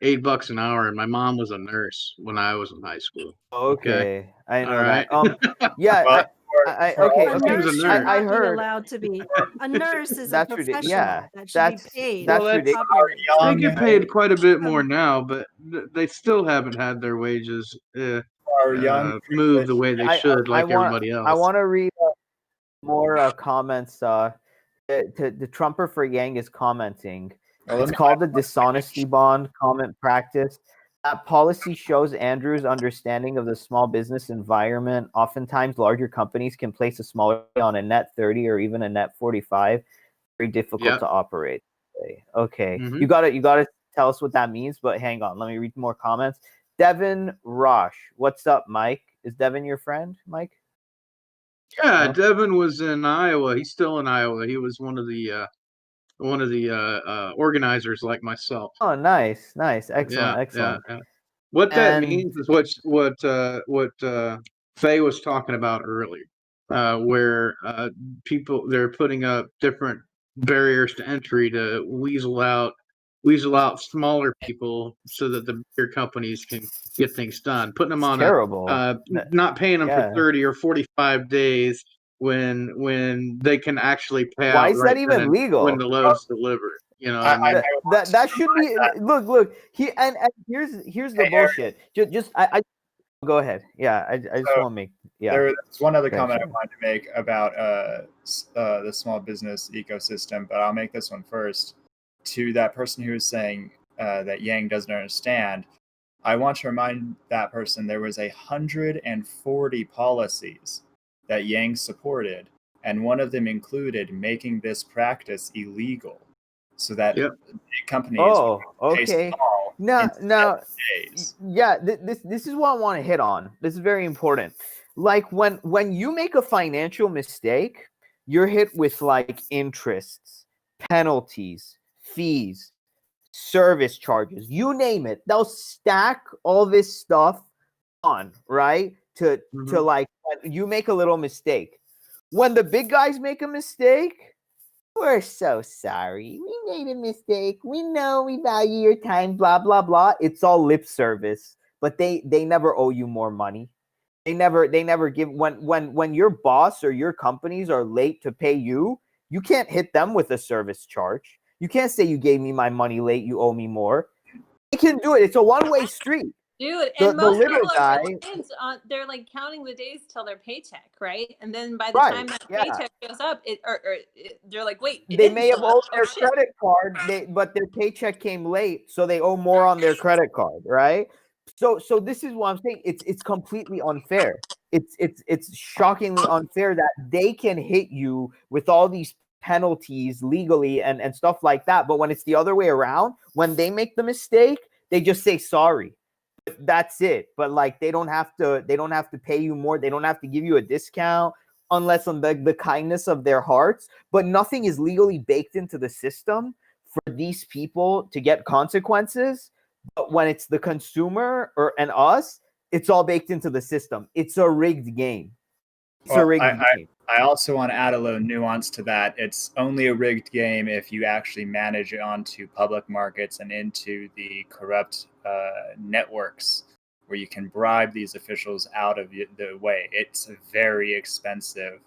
$8 an hour, and my mom was a nurse when I was in high school. Okay, I All know right. that. Yeah, Well, for all okay, A of She you- was a nurse should nurse. I not be heard allowed to be. A nurse is a that's ridiculous. Yeah, professional that should be paid. that's Well, that's ridiculous. They young, get paid quite a bit more now, but they still haven't had their wages our young move the privileged way they I should, I like want everybody I else. want to read more comments. The Trumper for Yang is commenting. Well, let It's me- called the dishonesty bond comment practice. That policy shows Andrew's understanding of the small business environment. Oftentimes, larger companies can place a smaller on a net 30 or even a net 45. Very difficult Yep. to operate. Okay. Mhm. You gotta tell us what that means. But hang on, let me read more comments. Devin Rosh, what's up, Mike? Is Devin your friend, Mike? Yeah, No? Devin was in Iowa. He's still in Iowa. He was one of the organizers, like myself. Oh, nice, excellent, Yeah. excellent. What that And means is what Faye was talking about earlier, where people they're putting up different barriers to entry to weasel out smaller people so that the bigger companies can get things done. Putting them it's on terrible. not paying them for Yeah. 30 or 45 days when they can actually pay Why out is right that then even and when legal? the load's delivered. You know what I mean? That should be look and here's the Hey, Eric. bullshit. Just I go ahead. Yeah, I just So, want to make yeah. There's one other Okay, comment I sorry. wanted to make about the small business ecosystem, but I'll make this one first. To that person who was saying that Yang doesn't understand, I want to remind that person there was 140 policies that Yang supported, and one of them included making this practice illegal, so that Yep. big companies Oh, pay okay. small Now in now days. yeah, this is what I want to hit on. This is very important. Like when you make a financial mistake, you're hit with like interests, penalties, fees, service charges, you name it. They'll stack all this stuff on, right? To Mhm. like when you make a little mistake. When the big guys make a mistake, we're so sorry. We made a mistake. We know we value your time, blah blah blah. It's all lip service, but they never owe you more money. They never give when your boss or your companies are late to pay you, you can't hit them with a service charge. You can't say you gave me my money late, you owe me more. They can do it. It's a one-way street. Dude, The and most little people guy, are reliant on, they're like counting the days till their paycheck, right? And then by the right? time that Yeah. paycheck shows up, they're like, wait, it They didn't may have show up. owed Oh their shit. credit card, but their paycheck came late, so they owe more on their credit card, right? So this is what I'm saying. It's completely unfair. It's shockingly unfair that they can hit you with all these penalties legally and stuff like that. But when it's the other way around, when they make the mistake, they just say sorry. That's it. But like they don't have to pay you more. They don't have to give you a discount unless on the kindness of their hearts. But nothing is legally baked into the system for these people to get consequences. But when it's the consumer and us, it's all baked into the system. It's a rigged game. It's a Well, rigged game. I also want to add a little nuance to that. It's only a rigged game if you actually manage it onto public markets and into the corrupt networks where you can bribe these officials out of the way. It's very expensive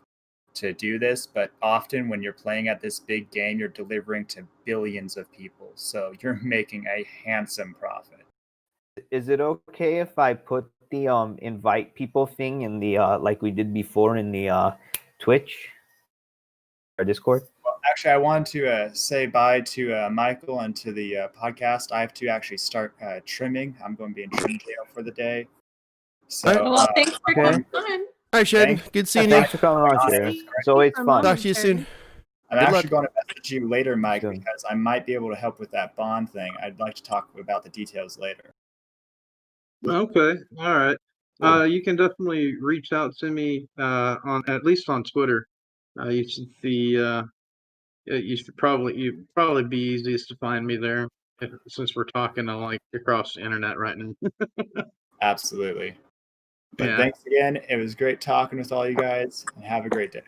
to do this, but often when you're playing at this big game, you're delivering to billions of people. So you're making a handsome profit. Is it okay if I put the invite people thing in the like we did before in the Twitch or Discord? Well, actually, I wanted to say bye to Michael and to the podcast. I have to actually start trimming. I'm going to be in trim jail for the day. So, Well, thanks for okay. coming on. All right, Shed. Thanks. Good seeing you. Thanks for coming on, Sharon. It's always fun. Talk to you soon. I'm Good actually luck. going to message you later, Mike, Soon. because I might be able to help with that bond thing. I'd like to talk about the details later. Okay, all right. Cool. You can definitely reach out to me on at least on Twitter. You should see. You'd probably be easiest to find me there since we're talking to like across the internet right now. Absolutely. But Yeah. thanks again. It was great talking with all you guys, and have a great day.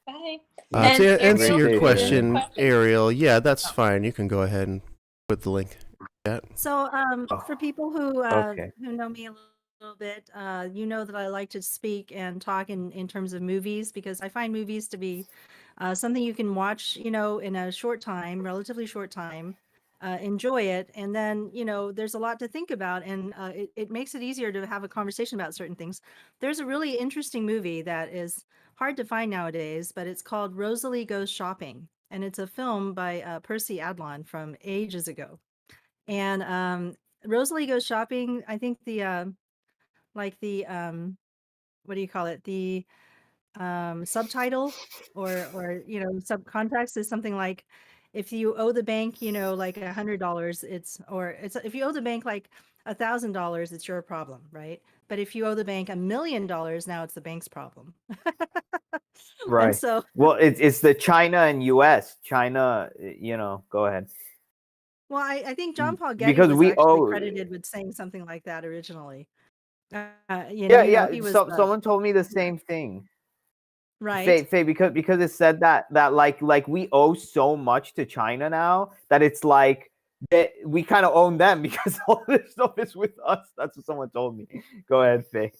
Bye. To answer Ariel, your Great question, question. Ariel, yeah, that's fine. You can go ahead and put the link. So, Oh, for people okay. who know me a little bit, you know that I like to speak and talk in terms of movies because I find movies to be something you can watch, in a short time, relatively short time, enjoy it, and then there's a lot to think about, and it makes it easier to have a conversation about certain things. There's a really interesting movie that is hard to find nowadays, but it's called Rosalie Goes Shopping, and it's a film by Percy Adlon from ages ago. And Rosalie Goes Shopping, I think the what do you call it? The subtitle or subcontext is something like if you owe the bank, like $100, it's if you owe the bank like $1,000, it's your problem, right? But if you owe the bank $1 million, now it's the bank's problem. And Right. so, Well, it's the China and U.S. China, go ahead. well, I think John Paul Getty Because was we actually owe. credited with saying something like that originally. Yeah, yeah. He was Someone told me the same thing. right. Faye, because it said that like we owe so much to China now that it's like that we kind of own them because all this stuff is with us. That's what someone told me. Go ahead, Faye.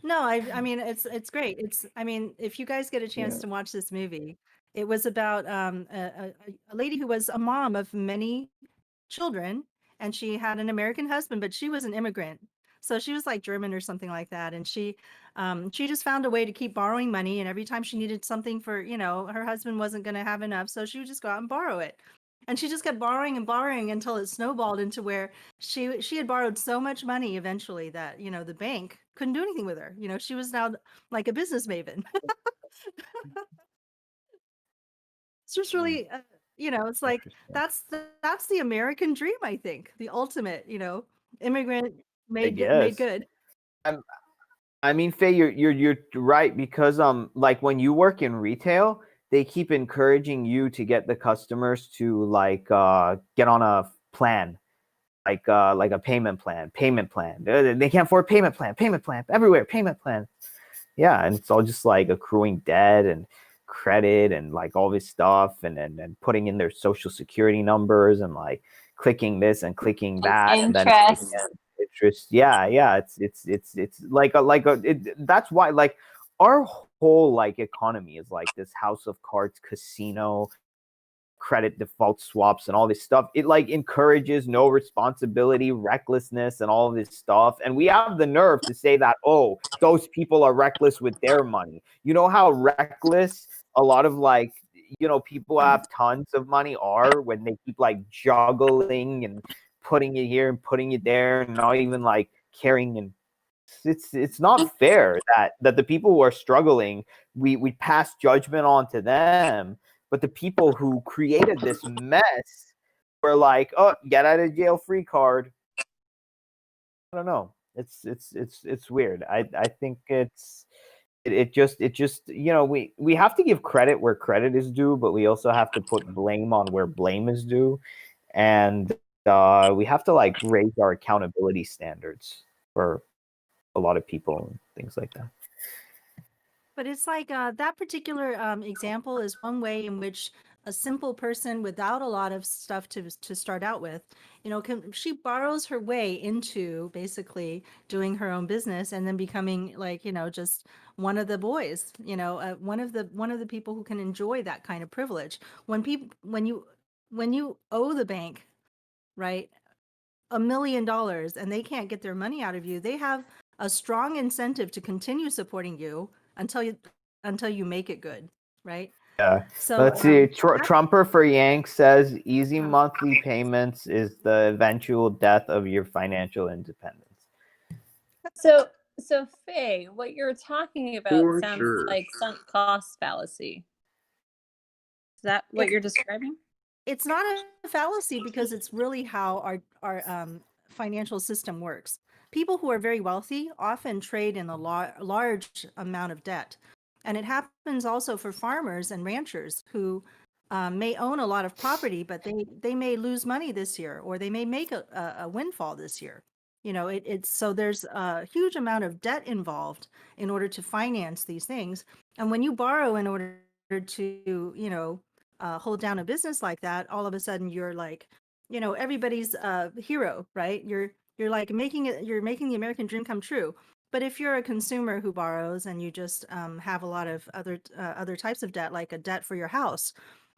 No, I mean it's great. I mean, if you guys get a chance Yeah. to watch this movie, it was about a lady who was a mom of many children, and she had an American husband, but she was an immigrant. So she was like German or something like that, and she just found a way to keep borrowing money, and every time she needed something for, her husband wasn't going to have enough, so she would just go out and borrow it. And she just kept borrowing and borrowing until it snowballed into where she had borrowed so much money eventually that, the bank couldn't do anything with her. She was now like a business maven. It's just Mm, really, it's like interesting. that's the American dream, I think. The ultimate, immigrant I made guess. good. I mean, Faye, you're right because like when you work in retail, they keep encouraging you to get the customers to like get on a plan, like a payment plan. They can't afford payment plan everywhere, payment plan. Yeah, and it's all just like accruing debt and credit and like all this stuff and putting in their social security numbers and like clicking this and clicking that and then paying Interest. interest. Yeah, it's that's why like our whole like economy is like this house of cards casino, credit default swaps and all this stuff. It like encourages no responsibility, recklessness, and all this stuff. And we have the nerve to say that, oh, those people are reckless with their money. You know how reckless a lot of like, people who have tons of money are when they keep like juggling and putting it here and putting it there and not even like caring, and it's not fair that the people who are struggling, we pass judgment on to them, but the people who created this mess were like, oh, get out of jail free card. I don't know. It's weird. I think it just we have to give credit where credit is due, but we also have to put blame on where blame is due, and we have to like raise our accountability standards for a lot of people and things like that. But it's like that particular example is one way in which a simple person without a lot of stuff to start out with, she borrows her way into basically doing her own business and then becoming like, just one of the boys, one of the people who can enjoy that kind of privilege. When you owe the bank, right, $1 million and they can't get their money out of you, they have a strong incentive to continue supporting you until you make it good, right? Yeah. So Let's see. that, Trumper for Yank says easy uh, monthly payments is the eventual death of your financial independence. So, so Faye, what you're talking about For sounds sure. like sunk cost fallacy. Is that what it's you're describing? it's not a fallacy because it's really how our financial system works. People who are very wealthy often trade in a large amount of debt, and it happens also for farmers and ranchers who may own a lot of property, but they may lose money this year, or they may make a windfall this year. It's so there's a huge amount of debt involved in order to finance these things, and when you borrow in order to hold down a business like that, all of a sudden you're like, everybody's hero, right? You're like making the American dream come true. But if you're a consumer who borrows and you just have a lot of other types of debt, like a debt for your house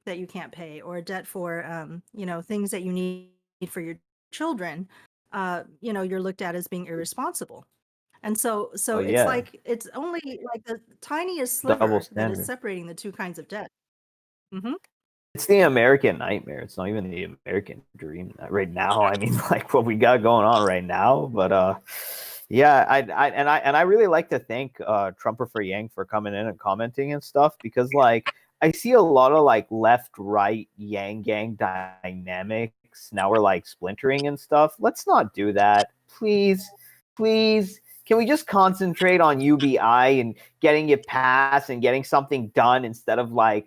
that you can't pay, or a debt for things that you need for your children, you're looked at as being irresponsible. And so Oh it's yeah, like it's only like the tiniest double sliver that is standard. separating the two kinds of debt. Hmm. It's the American nightmare. It's not even the American dream right now. I mean, like what we got going on right now. But yeah, I really like to thank Trumper for Yang for coming in and commenting and stuff, because like I see a lot of like left right yang gang dynamics. Now we're like splintering and stuff. Let's not do that, please, please. Can we just concentrate on UBI and getting it passed and getting something done, instead of like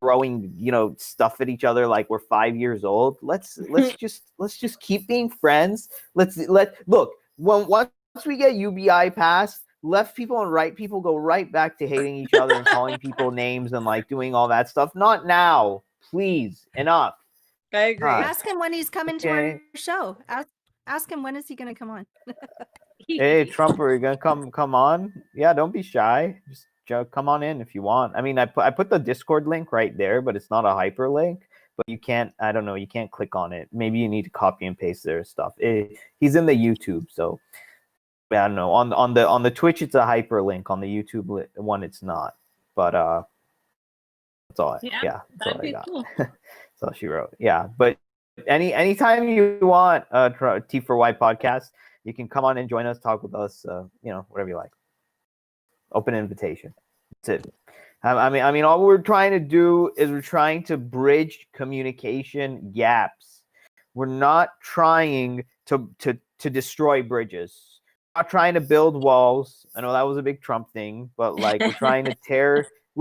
throwing stuff at each other like we're 5 years old? Let's just keep being friends. Look, once we get UBI passed, left people and right people go right back to hating each other and calling people names and like doing all that stuff. Not now, please. Enough. I agree. Ask him when he's coming to Okay. our show. Ask him when is he going to come on. Hey, Trumper, you gonna come on? Yeah, don't be shy. Just come on in if you want. I mean, I put the Discord link right there, but it's not a hyperlink. But you can't. I don't know. You can't click on it. Maybe you need to copy and paste their stuff. He's in the YouTube, so I don't know. On the Twitch, it's a hyperlink. On the YouTube one, it's not. But that's all. Yeah, that's all I got. Cool. That's all she wrote. Yeah, but anytime you want, T4Y podcast, you can come on and join us, talk with us, whatever you like. Open invitation. That's it. I mean, all we're trying to do is we're trying to bridge communication gaps. We're not trying to destroy bridges. We're not trying to build walls. I know that was a big Trump thing, but like we're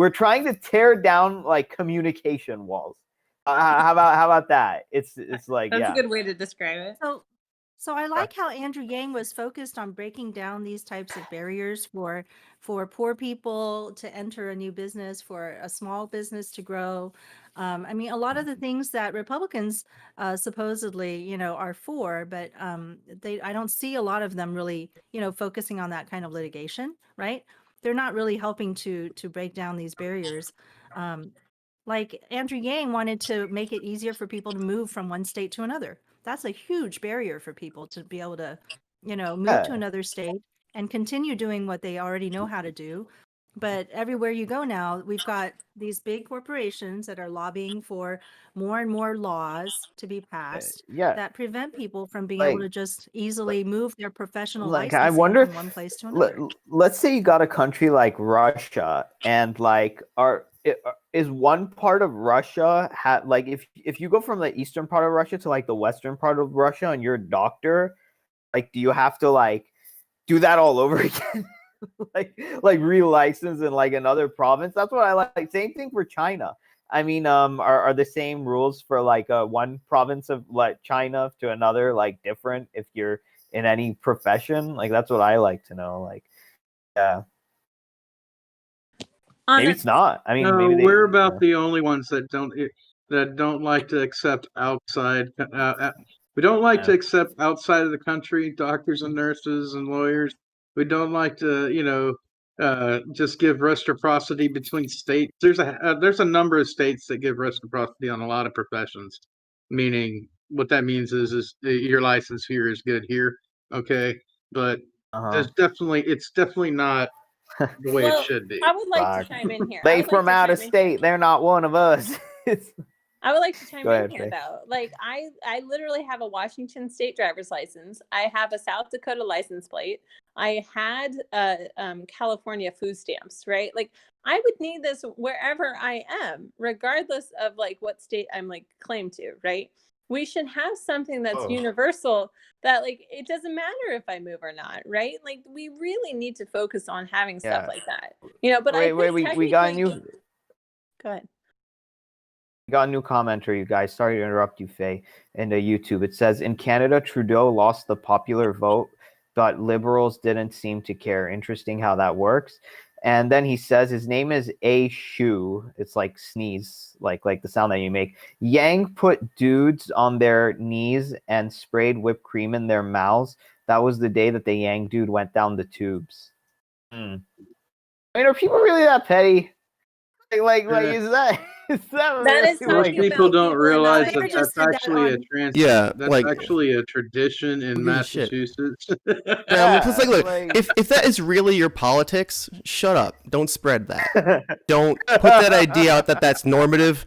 trying to tear down like communication walls. How about that? It's like That's yeah. a good way to describe it. So I like how Andrew Yang was focused on breaking down these types of barriers for poor people to enter a new business, for a small business to grow. I mean, a lot of the things that Republicans supposedly, are for, but I don't see a lot of them really, focusing on that kind of litigation, right? They're not really helping to break down these barriers. Like Andrew Yang wanted to make it easier for people to move from one state to another. That's a huge barrier for people to be able to, move to Yeah. another state and continue doing what they already know how to do. But everywhere you go now, we've got these big corporations that are lobbying for more and more laws to be passed Yeah. that prevent people from being Like- able to just easily move their professional Like, I licensing wonder, from one place to another. let's say you got a country like Russia, and like is one part of Russia like if you go from the eastern part of Russia to like the western part of Russia and you're a doctor, like do you have to like do that all over again? like relicense in like another province? That's what I like. Same thing for China. I mean, are the same rules for like one province of like China to another like different if you're in any profession? Like that's what I like to know. Like, yeah, maybe it's not. I mean, No, maybe we're about the only ones that don't like to accept outside. We don't like to accept outside of the country doctors and nurses and lawyers. We don't like to, just give reciprocity between states. There's a number of states that give reciprocity on a lot of professions. Meaning, what that means is your license here is good here, okay? But it's definitely not the way it should be. I would like Fuck. to chime in here. They from out of state. They're not one of us. I would like to chime Go ahead, in here Faye. though. Like I literally have a Washington State driver's license. I have a South Dakota license plate. I had California food stamps, right? Like I would need this wherever I am, regardless of like what state I'm like claimed to, right? We should have something that's universal, that like it doesn't matter if I move or not, right? Like we really need to focus on having stuff like that. But we got a new Go ahead. got a new commenter, you guys. Sorry to interrupt you, Faye, in the YouTube. It says, in Canada, Trudeau lost the popular vote, but Liberals didn't seem to care. Interesting how that works. And then he says his name is A Shu. It's like sneeze, like the sound that you make. Yang put dudes on their knees and sprayed whipped cream in their mouths. That was the day that the Yang dude went down the tubes. I mean, are people really that petty? Like is that That is really, Most talking people about don't people realize not- that just that's said that actually a on- that's like actually a tradition in who gives a shit? Massachusetts. Yeah, I mean, plus, look, like- if that is really your politics, shut up. Don't spread that. Don't put that idea out that that's normative.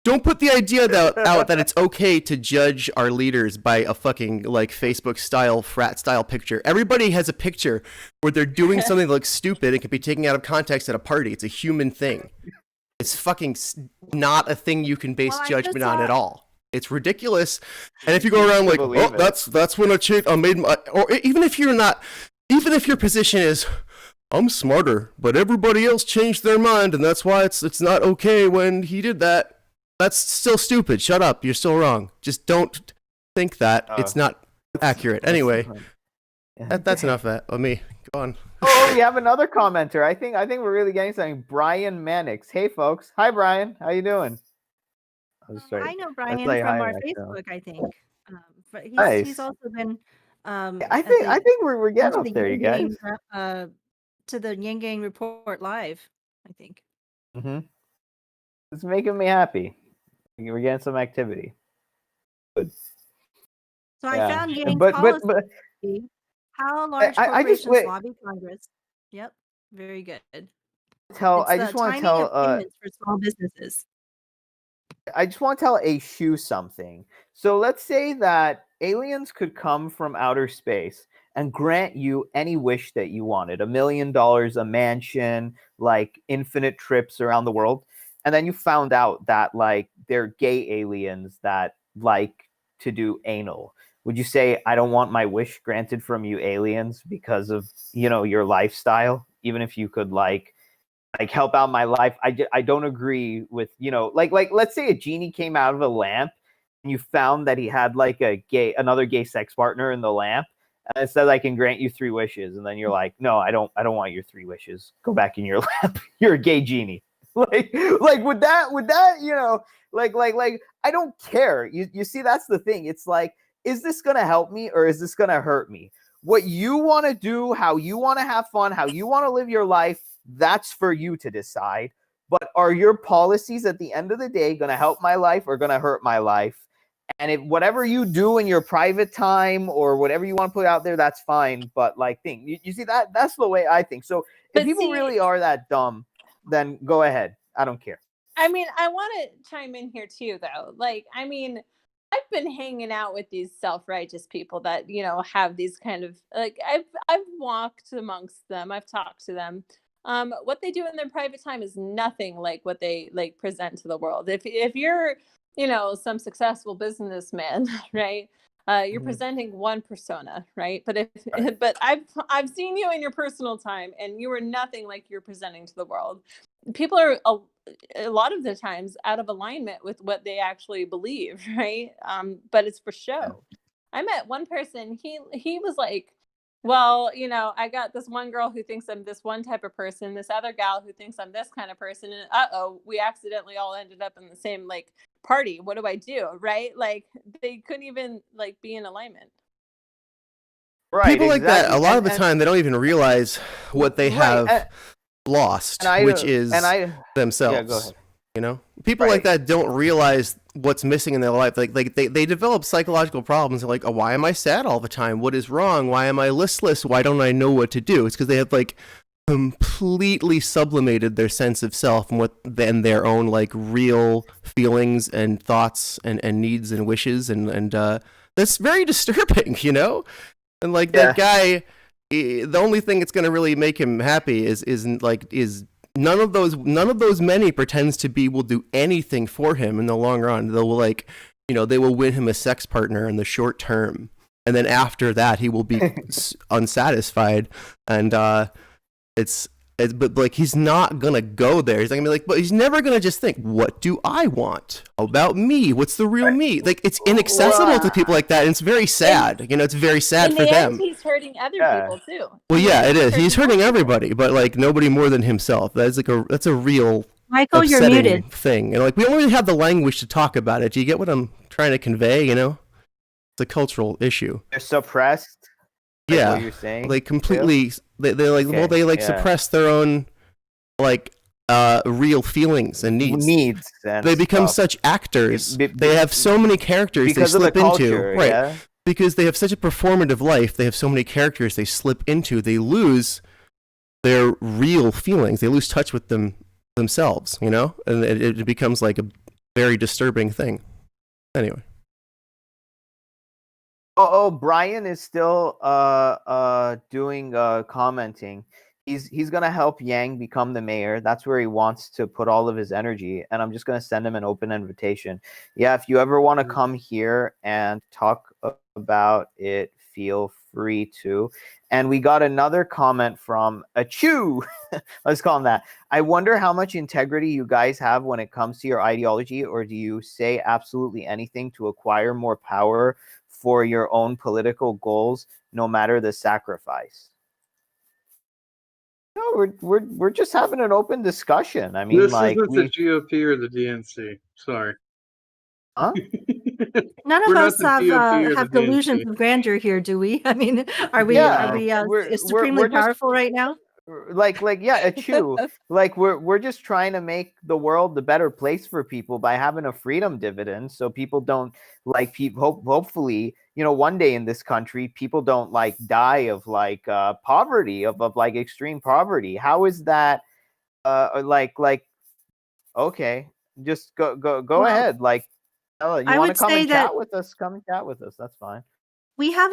Don't put the idea out that it's okay to judge our leaders by a fucking like Facebook style frat style picture. Everybody has a picture where they're doing something that looks stupid and can be taken out of context at a party. It's a human thing. It's fucking not a thing you can base Well, I judgment just on saw- at all. It's ridiculous. And if you go around like, believe oh, it. that's when I made my, or even if you're not, even if your position is, I'm smarter, but everybody else changed their mind, and that's why it's not okay when he did that. That's still stupid. Shut up. You're still wrong. Just don't think that. It's not accurate. Anyway, that's enough of that. Let me go on. Oh, we have another commenter. I think we're really getting something. Brian Mannix. Hey, folks. Hi, Brian. How you doing? I know Brian say from hi, our actually. Facebook, I think. But he's Nice. also been. I think we're getting up to the there, you guys. To the Yanggang Report Live, I think. Mm-hmm. It's making me happy. We're getting some activity. Good. So I Yeah. found Yang But policy. How large I just corporations wait. lobby Congress. Yep, very good. I It's just the want to timing tell of payments for small businesses. I just want to tell A Shu something. So let's say that aliens could come from outer space and grant you any wish that you wanted, $1 million, a mansion, like infinite trips around the world. And then you found out that like they're gay aliens that like to do anal. Would you say, I don't want my wish granted from you aliens because of, your lifestyle? Even if you could like help out my life. I don't agree with, like let's say a genie came out of a lamp and you found that he had like another gay sex partner in the lamp, and it says I can grant you 3 wishes, and then you're like, no, I don't want your 3 wishes. Go back in your lamp. You're a gay genie. like would that like I don't care. You see, that's the thing. It's like, is this gonna help me or is this gonna hurt me? What you want to do, how you want to have fun, how you want to live your life, that's for you to decide. But are your policies at the end of the day going to help my life or going to hurt my life? And if whatever you do in your private time or whatever you want to put out there, that's fine. But like, you see that's the way I think. So if people really are that dumb, then go ahead. I don't care. I mean, I want to chime in here too, though. Like, I mean, I've been hanging out with these self-righteous people that, have these kind of like I've walked amongst them. I've talked to them. What they do in their private time is nothing like what they like present to the world. If you're, some successful businessman, right? You're presenting one persona, right? But but I've seen you in your personal time, and you are nothing like you're presenting to the world. People are a lot of the times out of alignment with what they actually believe, right? But it's for show. I met one person. He was like, well, I got this one girl who thinks I'm this one type of person, this other gal who thinks I'm this kind of person, and we accidentally all ended up in the same like party. What do I do? Right? Like they couldn't even like be in alignment. Right. People like that, a lot of the time, they don't even realize what they have lost, which is themselves. Yeah, go ahead. People like that don't realize what's missing in their life. Like they develop psychological problems. They're like, oh, why am I sad all the time? What is wrong? Why am I listless? Why don't I know what to do? It's because they have like completely sublimated their sense of self and their own like real feelings and thoughts and needs and wishes, and that's very disturbing, And like that guy, the only thing that's going to really make him happy is none of those many pretends to be will do anything for him in the long run. They'll they will win him a sex partner in the short term, and then after that he will be unsatisfied, and it's But like he's not gonna go there. He's not gonna be like, but he's never gonna just think, what do I want? How about me? What's the real me? Like it's inaccessible to people like that, and it's very sad. It's very sad In for the them. end, he's hurting other people too. Well, yeah, it is. He's hurting more people. everybody, but like nobody more than himself. That's a real Michael, you're upsetting muted. thing. And like we don't really have the language to talk about it. Do you get what I'm trying to convey? It's a cultural issue. They're suppressed. Like Yeah, what you're saying. they completely. They like Okay, they like yeah. suppress their own like real feelings and needs. And They become stuff. such actors. Be- They have so many characters because they of the slip into. culture, Right. yeah. Because they have such a performative life, they have so many characters they slip into, they lose their real feelings. They lose touch with themselves, and it becomes like a very disturbing thing. Anyway. Oh, Brian is still doing commenting. He's gonna help Yang become the mayor. That's where he wants to put all of his energy, and I'm just gonna send him an open invitation. Yeah, if you ever want to come here and talk about it, feel free to. And we got another comment from a Chew. Let's call him that. I wonder how much integrity you guys have when it comes to your ideology, or do you say absolutely anything to acquire more power for your own political goals, no matter the sacrifice? No, we're just having an open discussion. I mean, This like isn't the GOP or the DNC. Sorry. Huh? None of We're not us the GOP or have the delusions DNC. of grandeur here, do we? I mean, are we Yeah, are we we're supremely just powerful right now? like yeah, a chew. Like we're just trying to make the world a better place for people by having a freedom dividend, so people don't like people. Hopefully, one day in this country, people don't like die of like poverty, of like extreme poverty. How is that? Like okay, just go Well, ahead. Like, you I want to would come say and that chat with us? Come and chat with us. That's fine. we have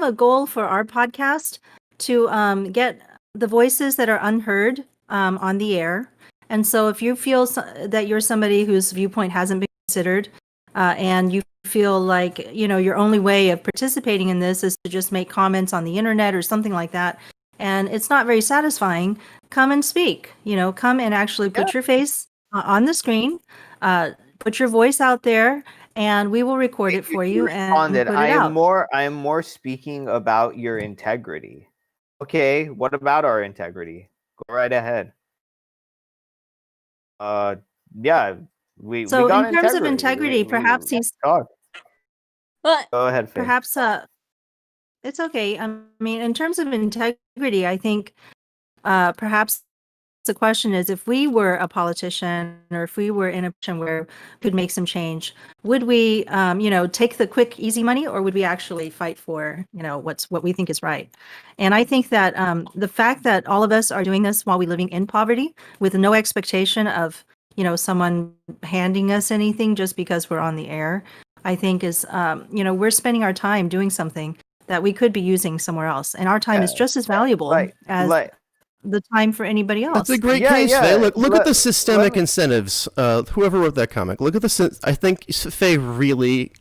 a goal for our podcast to get the voices that are unheard on the air. And so if you feel that you're somebody whose viewpoint hasn't been considered, and you feel like your only way of participating in this is to just make comments on the internet or something like that, and it's not very satisfying, come and speak. Come and actually put your face on the screen, put your voice out there, and we will record it for you and Responded. put it out. I am more speaking about your integrity. Okay, what about our integrity? Go right ahead. Yeah, we So got in terms of integrity. integrity, perhaps he's talk. But Go ahead, Faye. perhaps it's okay. I mean, in terms of integrity, I think perhaps the question is, if we were a politician or if we were in a position where we could make some change, would we take the quick easy money, or would we actually fight for what we think is right? And I think that the fact that all of us are doing this while we're living in poverty with no expectation of someone handing us anything just because we're on the air, I think is we're spending our time doing something that we could be using somewhere else, and our time is just as valuable as the time for anybody else. That's a great case, Faye. Look at the systemic incentives. Whoever wrote that comic, look at I think Faye really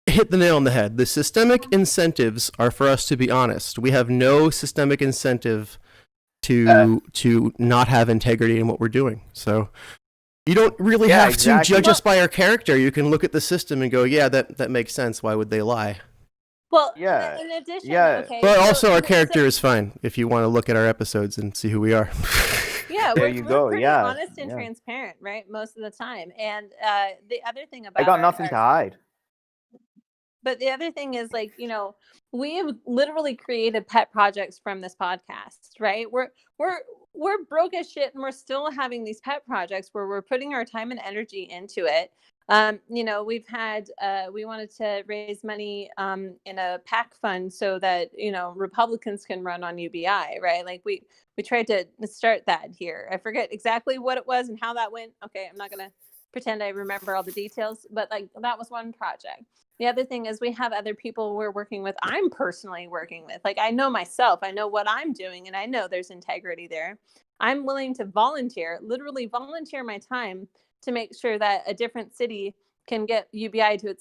hit the nail on the head. The systemic incentives are for us to be honest. We have no systemic incentive to not have integrity in what we're doing. So you don't really have to judge us by our character. You can look at the system and go, yeah, that makes sense. Why would they lie? Well, Yeah. in addition, Yeah. okay. But also our character is fine if you want to look at our episodes and see who we are. Yeah, There we're, you we're go, pretty yeah, honest and yeah. transparent, right? Most of the time. And the other thing about I got nothing to hide. But the other thing is, like, we have literally created pet projects from this podcast, right? We're broke as shit, and we're still having these pet projects where we're putting our time and energy into it. We've had we wanted to raise money in a PAC fund so that Republicans can run on UBI, right? Like we tried to start that here. I forget exactly what it was and how that went. Okay, I'm not gonna pretend I remember all the details, but like that was one project. The other thing is we have other people we're working with. I'm personally working with. Like, I know myself. I know what I'm doing, and I know there's integrity there. I'm willing to literally volunteer my time to make sure that a different city can get UBI to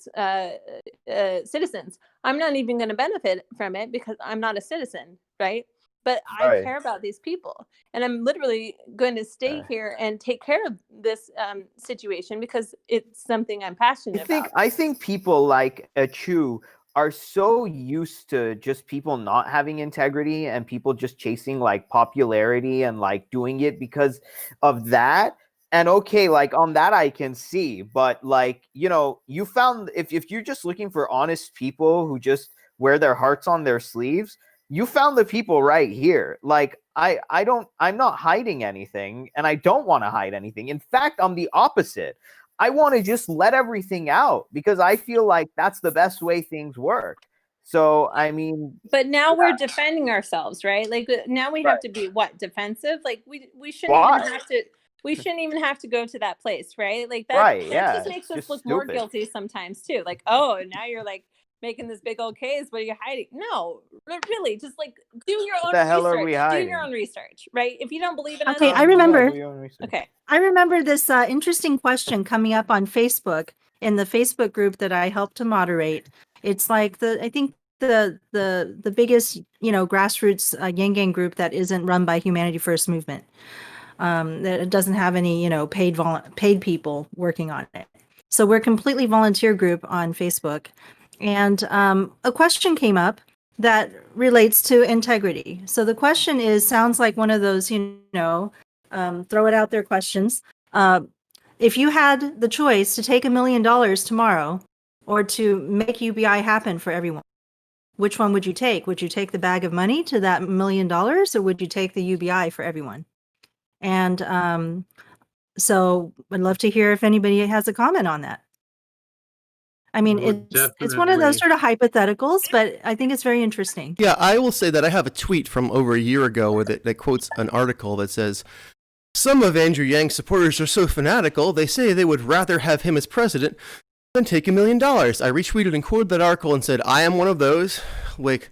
its citizens. I'm not even going to benefit from it because I'm not a citizen, right? but I Right. care about these people, and I'm literally going to stay here and take care of this situation because it's something I'm passionate about. I think people like Chu are so used to just people not having integrity and people just chasing like popularity and like doing it because of that. And okay, like on that I can see, but like, you know, you found if you're just looking for honest people who just wear their hearts on their sleeves, you found the people right here. Like I'm not hiding anything, and I don't want to hide anything. In fact, I'm the opposite. I want to just let everything out because I feel like that's the best way things work. So, I mean, but now we're defending ourselves, right? Like now we have Right. to be what, defensive? Like we shouldn't Why? even have to. We shouldn't even have to go to that place, right? Like that. Right, That yeah, just makes it's us just look more stupid. guilty sometimes too. Like, oh, now you're like making this big old case. What are you hiding? No, really, just like do your own What the hell are we research. Do hiding? your own research, right? If you don't believe in Okay, us, I remember. do your own research. okay. I remember this interesting question coming up on Facebook in the Facebook group that I helped to moderate. It's like I think the biggest grassroots yanggang group that isn't run by Humanity First Movement. That it doesn't have any paid people working on it. So we're a completely volunteer group on Facebook, and a question came up that relates to integrity. So the question sounds like one of those throw it out there questions. If you had the choice to take $1 million tomorrow or to make UBI happen for everyone, which one would you take? Would you take the bag of money to that $1 million, or would you take the UBI for everyone? And so I'd love to hear if anybody has a comment on that. I mean, it's one of those sort of hypotheticals, but I think it's very interesting. Yeah, I will say that I have a tweet from over a year ago that quotes an article that says, "Some of Andrew Yang's supporters are so fanatical, they say they would rather have him as president than take $1 million." I retweeted and quoted that article and said, I am one of those. Like,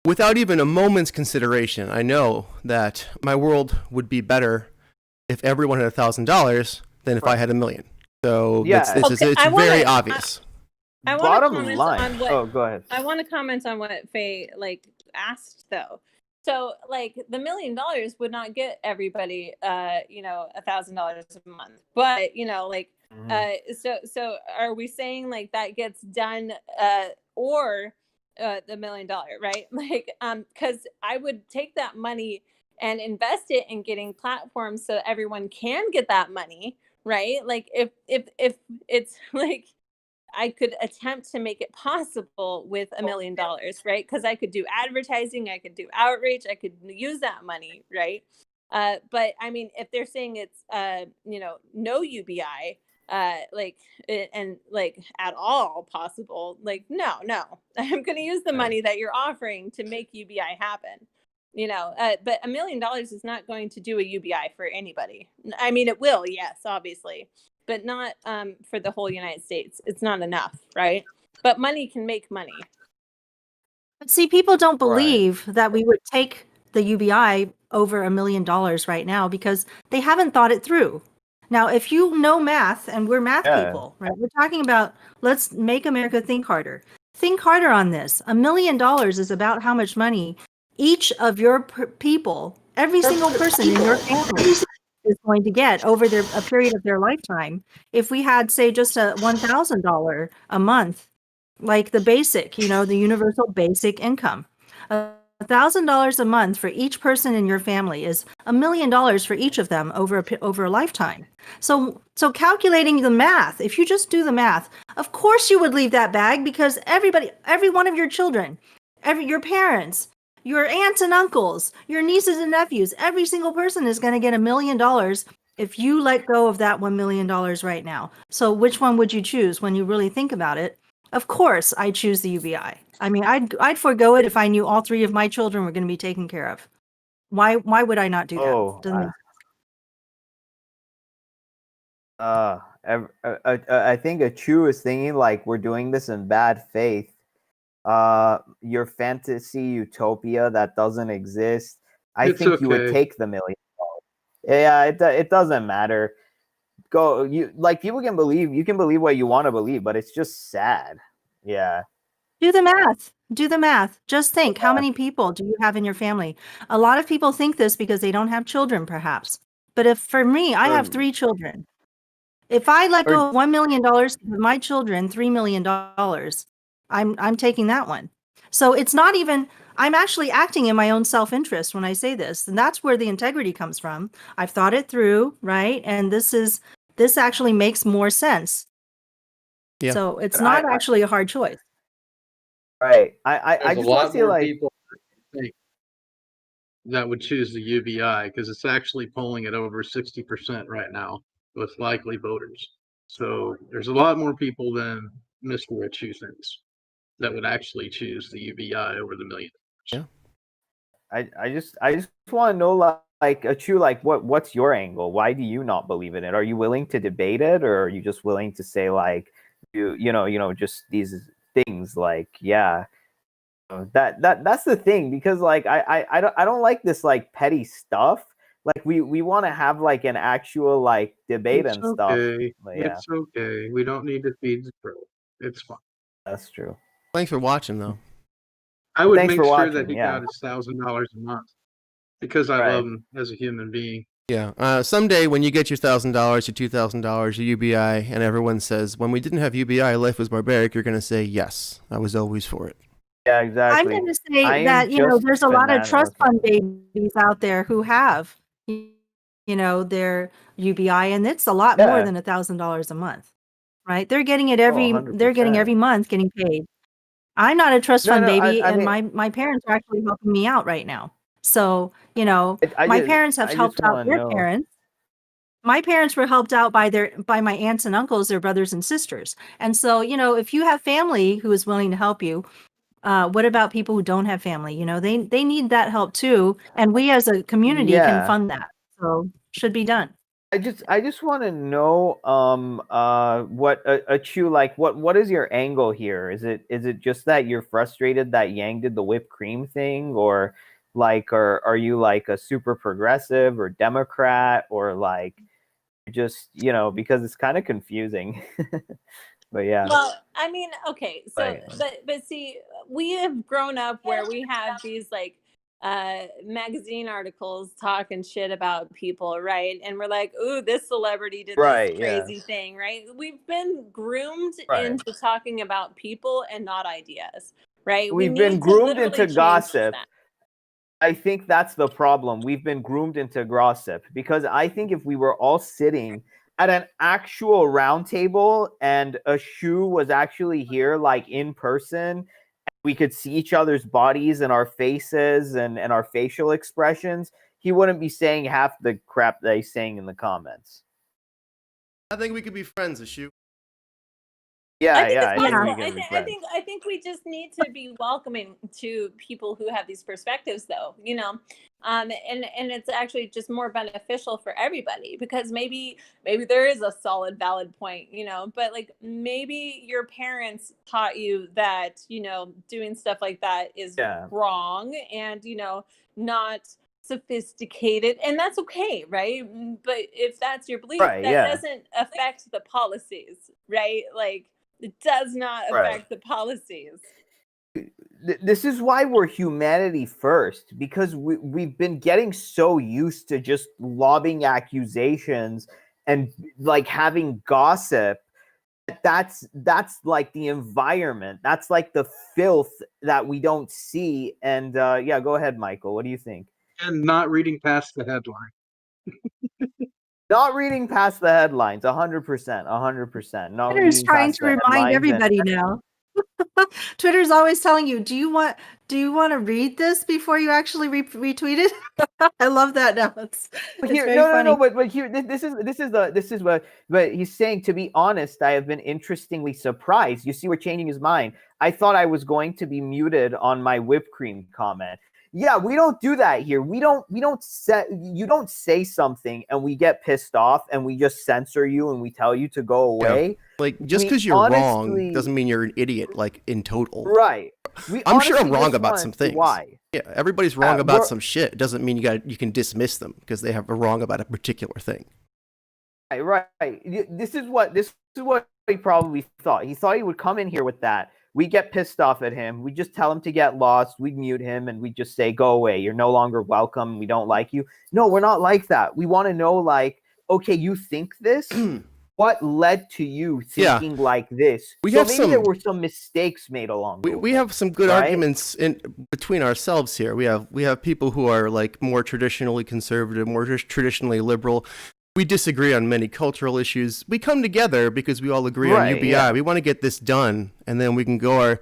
without even a moment's consideration, I know that my world would be better if everyone had $1,000 than if I had $1 million. So Yeah. it's very obvious. I want to Bottom comment line. on what. Oh, go ahead. I want to comment on what Faye asked though. So like the $1 million would not get everybody $1,000 a month, but so are we saying like that gets done or the $1 million, right? Like because I would take that money and invest it in getting platforms so everyone can get that money, right? Like if it's like I could attempt to make it possible with $1 million, right? Because I could do advertising, I could do outreach, I could use that money, right? But I mean, if they're saying it's no UBI, and like at all possible, like no, I'm going to use the money that you're offering to make UBI happen. But $1 million is not going to do a UBI for anybody. I mean, it will, yes, obviously, but not for the whole United States. It's not enough, right? But money can make money. But see, people don't believe that we would take the UBI over $1 million right now because they haven't thought it through. Now, if you know math, and we're math people, right? We're talking about let's make America think harder. Think harder on this. $1 million is about how much money each of your people, every single person in your family, is going to get over a period of their lifetime. If we had, say, just a $1,000 a month, like the basic, the universal basic income, $1,000 a month for each person in your family is $1 million for each of them over a lifetime. So calculating the math, if you just do the math, of course you would leave that bag because every one of your children, your parents, your aunts and uncles, your nieces and nephews, every single person is going to get $1 million if you let go of that $1 million right now. So which one would you choose when you really think about it? Of course, I choose the UBI. I mean, I'd forego it if I knew all 3 of my children were going to be taken care of. Why would I not do that? I think a Chu is thinking like we're doing this in bad faith. Your fantasy utopia that doesn't exist. I think you would take the $1 million. Yeah, it doesn't matter. You can believe what you want to believe, but it's just sad. Yeah. Do the math. Do the math. Just think, how many people do you have in your family? A lot of people think this because they don't have children, perhaps. But if for me, I have 3 children. If I let go of $1 million with my children, $3 million, I'm taking that one. So it's not even, I'm actually acting in my own self-interest when I say this. And that's where the integrity comes from. I've thought it through, right? And this actually makes more sense. Yeah. So it's not actually a hard choice. Right. I There's a just want lot to say, more like, people that would choose the UBI because it's actually polling at over 60% right now with likely voters. So there's a lot more people than Mr. Rich thinks that would actually choose the UBI over the million. Yeah. I just want to know, like a true, like, what's your angle? Why do you not believe in it? Are you willing to debate it, or are you just willing to say, like, you know just these things, like, yeah, that's the thing, because like I don't like this like petty stuff. Like we want to have like an actual like debate It's and stuff. okay. But yeah, It's okay. We don't need to feed the crow. It's fine. that's true. Thanks for watching, though. I would Thanks make for sure watching, that he yeah. got his $1,000 a month because I Right. love him as a human being. Yeah. Someday when you get your $1,000, your $2,000, your UBI, and everyone says, when we didn't have UBI, life was barbaric, you're going to say, yes, I was always for it. Yeah, I'm exactly. going to say I am that, just there's a lot of bananas. trust fund babies out there who have, their UBI, and it's a lot more Yeah. than $1,000 a month, right? They're getting it Oh, they're getting 100%. every month getting paid. I'm not a trust fund baby, I and mean, my parents are actually helping me out right now. So, my parents have I helped just out want to their know. parents. My parents were helped out by my aunts and uncles, their brothers and sisters. And so, if you have family who is willing to help you, what about people who don't have family? They need that help too, and we as a community can Yeah. fund that. So should be done. I just want to know what a true, like, what is your angle here? Is it just that you're frustrated that Yang did the whipped cream thing, or like, are you like a super progressive or Democrat, or like just, because it's kind of confusing. But yeah. Well, I mean, okay, so Like, but see, we have grown up where we have these like magazine articles talking shit about people, right? And we're like, ooh, this celebrity did this right, yeah. crazy thing, right? We've been groomed Right. into talking about people and not ideas, right? We've We been need to groomed literally into change gossip. that. I think that's the problem. We've been groomed into gossip, because I think if we were all sitting at an actual round table and a shoe was actually here, like in person, we could see each other's bodies and our faces and our facial expressions, he wouldn't be saying half the crap that he's saying in the comments. I think we could be friends, Ashu. Yeah, I think yeah. it's I think possible. we can be friends. I think we just need to be welcoming to people who have these perspectives, though. And it's actually just more beneficial for everybody, because maybe there is a solid, valid point, but like maybe your parents taught you that doing stuff like that is Yeah. wrong, and not sophisticated, and that's okay, right? But if that's your belief, Right, that yeah. doesn't affect the policies, right? Like, it does not affect the policies. This is why we're humanity first, because we've been getting so used to just lobbing accusations and like having gossip. That's like the environment. That's like the filth that we don't see. And yeah, go ahead, Michael. What do you think? And not reading past the headline. Not reading past the headlines, 100%, 100%. Not Twitter's reading trying past to the remind headlines. everybody now. Twitter's always telling you, do you want to read this before you actually retweet it? I love that now. It's Here, very no, funny. but here, this is what he's saying. To be honest, I have been interestingly surprised. You see, we're changing his mind. I thought I was going to be muted on my whipped cream comment. Yeah, we don't do that here. We don't say, you don't say something and we get pissed off and we just censor you and we tell you to go away. Yeah. Like, just because you're wrong doesn't mean you're an idiot, like, in total. Right. I'm sure I'm wrong about some things. Why? Yeah, everybody's wrong about some shit. It doesn't mean you can dismiss them because they have a wrong about a particular thing. Right. This is what he probably thought. He thought he would come in here with that, we get pissed off at him. We just tell him to get lost. We mute him and we just say, go away. You're no longer welcome. We don't like you. No, we're not like that. We want to know, like, okay, you think this? What led to you thinking like this? Maybe there were some mistakes made along the way. We have some good arguments in between ourselves here. We have people who are like more traditionally conservative, more traditionally liberal. We disagree on many cultural issues. We come together because we all agree on UBI. Yeah. We want to get this done, and then we can go our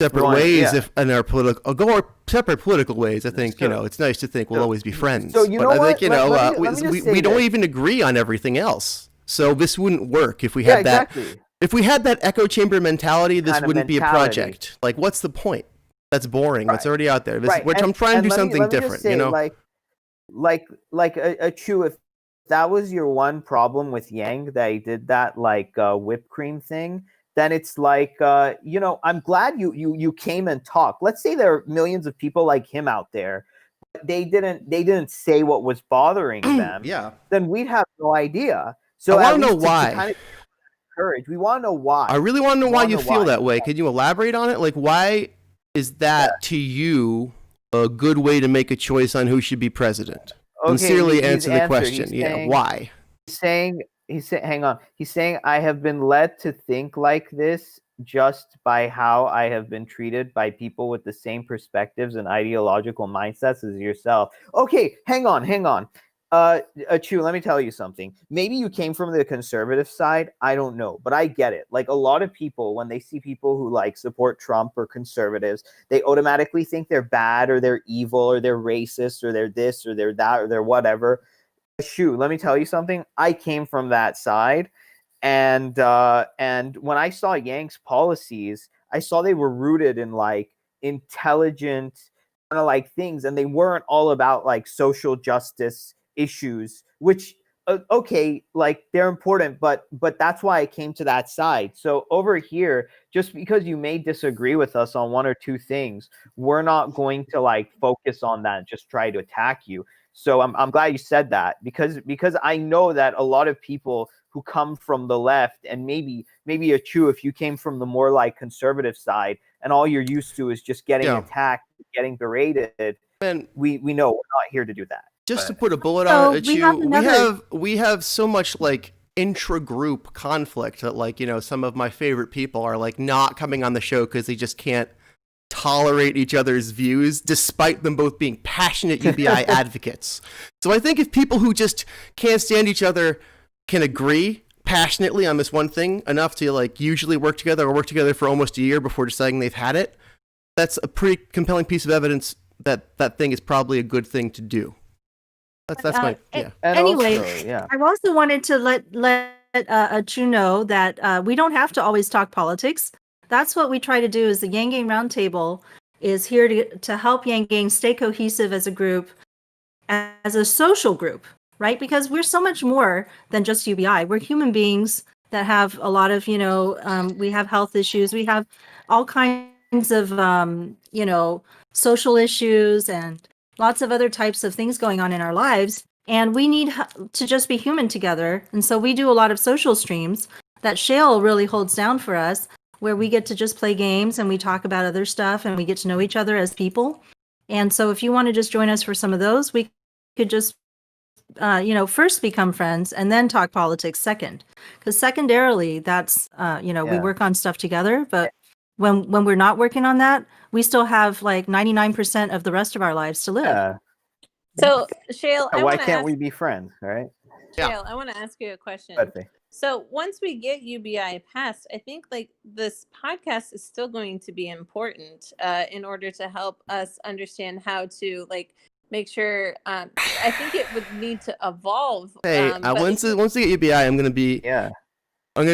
separate ways. Go our separate political ways. I think it's nice to think we'll always be friends. So you know what? I think we don't even agree on everything else. So this wouldn't work if we had that. If we had that echo chamber mentality, this wouldn't be a project. Like, what's the point? That's boring. That's already out there. I'm trying to do something different. Say, like a Chew, if that was your one problem with Yang, that he did that like whipped cream thing, then it's like I'm glad you came and talked. Let's say there are millions of people like him out there. They didn't say what was bothering them. Then we'd have no idea. So I want to know why. Kind of courage. We want to know why. I really want to know why you feel that way. Can you elaborate on it? Like, why is that to you a good way to make a choice on who should be president? Sincerely answer the question. Why? He's saying, hang on. He's saying, I have been led to think like this just by how I have been treated by people with the same perspectives and ideological mindsets as yourself. Okay, hang on. Chew, let me tell you something. Maybe you came from the conservative side. I don't know, but I get it. Like, a lot of people, when they see people who like support Trump or conservatives, they automatically think they're bad or they're evil or they're racist or they're this or they're that or they're whatever. Chew, let me tell you something. I came from that side, and when I saw Yang's policies, I saw they were rooted in like intelligent kind of like things, and they weren't all about like social justice issues, which like they're important, but that's why I came to that side. So over here, just because you may disagree with us on one or two things, we're not going to like focus on that and just try to attack you. So I'm glad you said that, because I know that a lot of people who come from the left, and maybe a Chew, if you came from the more like conservative side and all you're used to is just getting attacked, getting berated, and we know we're not here to do that. Just to put a bullet on it, we have so much like intra-group conflict that like, some of my favorite people are like not coming on the show because they just can't tolerate each other's views, despite them both being passionate UBI advocates. So I think if people who just can't stand each other can agree passionately on this one thing enough to like usually work together or work together for almost a year before deciding they've had it, that's a pretty compelling piece of evidence that that thing is probably a good thing to do. That's my Anyway, I also wanted to let Chew know that we don't have to always talk politics. That's what we try to do. Is the Yanggang Roundtable is here to help Yanggang stay cohesive as a group, as a social group, right? Because we're so much more than just UBI. We're human beings that have a lot of we have health issues. We have all kinds of social issues and lots of other types of things going on in our lives, and we need to just be human together. And so we do a lot of social streams that Shale really holds down for us, where we get to just play games and we talk about other stuff and we get to know each other as people. And so if you want to just join us for some of those, we could just first become friends and then talk politics second, because secondarily that's we work on stuff together, but when we're not working on that, we still have like 99% of the rest of our lives to live. So, Shale, why can't we be friends, right? Shale, I want to ask you a question. So once we get UBI passed, I think like this podcast is still going to be important in order to help us understand how to like make sure. I think it would need to evolve. Hey, once we get UBI, I'm gonna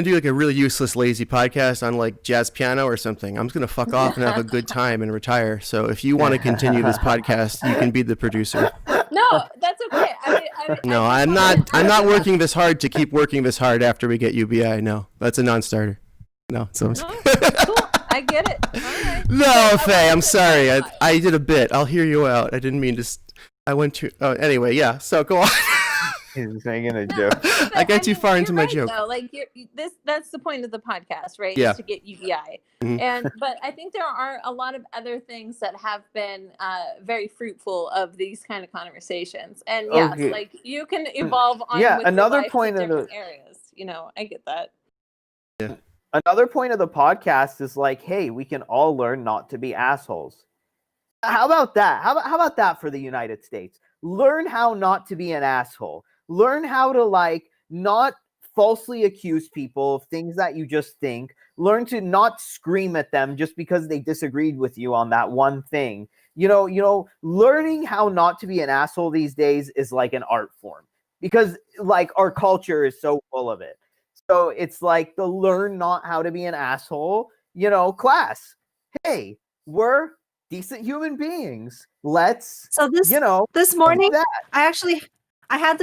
do like a really useless, lazy podcast on like jazz piano or something. I'm just gonna fuck off and have a good time and retire. So if you want to continue this podcast, you can be the producer. No, that's okay. I'm not working this hard to keep working this hard after we get UBI. No, that's a non-starter. No, so cool. I get it. All right. No, Faye, I'm sorry. I did a bit. I'll hear you out. I didn't mean to. I went to. Oh, anyway, yeah. So go on. He's making a joke. But, I got too far into you're my right, joke. though. Like that's the point of the podcast, right? Yeah. Is to get UBI. Mhm. But I think there are a lot of other things that have been very fruitful of these kind of conversations. And yes, Okay. like you can evolve on Yeah, with another your life point to of the different areas. I get that. another point of the podcast is like, hey, we can all learn not to be assholes. How about that? How about that for the United States? Learn how not to be an asshole. Learn how to like not falsely accuse people of things that you just think. Learn to not scream at them just because they disagreed with you on that one thing. Learning how not to be an asshole these days is like an art form because like our culture is so full of it. So it's like the learn not how to be an asshole, class. Hey, we're decent human beings. Let's, So this this do morning, that. I had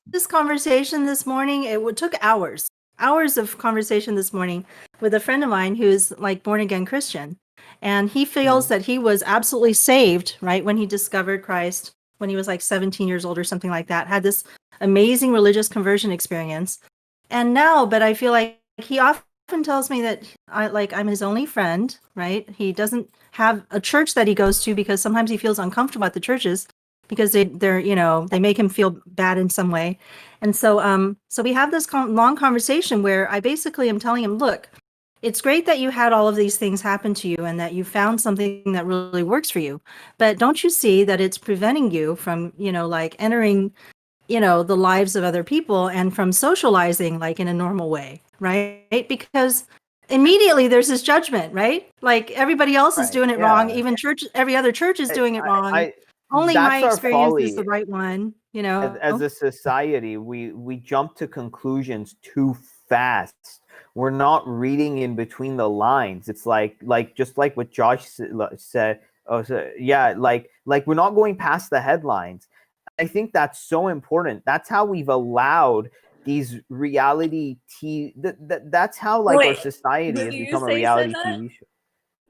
this conversation this morning. Took hours of conversation this morning with a friend of mine who's like born again Christian, and he feels that he was absolutely saved right when he discovered Christ when he was like 17 years old or something like that. Had this amazing religious conversion experience, and now, but I feel like he often tells me that I'm his only friend, right? He doesn't have a church that he goes to because sometimes he feels uncomfortable at the churches because they make him feel bad in some way. And so we have this long conversation where I basically am telling him, look, it's great that you had all of these things happen to you and that you found something that really works for you. But don't you see that it's preventing you from, entering the lives of other people and from socializing like in a normal way, right? Because immediately there's this judgment, right? Like everybody else is Right. doing it wrong. Even every other church is doing it wrong. Only my That's our experience is folly. the right one, As a society, we jump to conclusions too fast. We're not reading in between the lines. It's like just like what Josh said. Oh, so, yeah, like we're not going past the headlines. I think that's so important. That's how we've allowed these reality TV. That's how like our Wait, society who has do you become a say said reality that? TV show.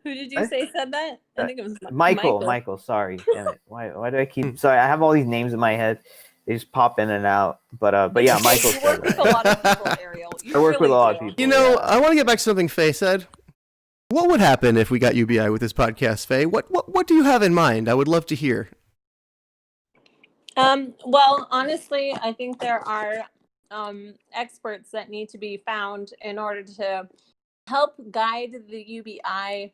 Who did you say said that? I think it was Michael. Michael. Michael, sorry, damn it. Why do I keep? Sorry, I have all these names in my head. They just pop in and out. But yeah, Michael You said work with a that. lot of people, Ariel. You I work with really a lot of do. people. Yeah. I want to get back to something Faye said. What would happen if we got UBI with this podcast, Faye? What do you have in mind? I would love to hear. Well, honestly, I think there are experts that need to be found in order to help guide the UBI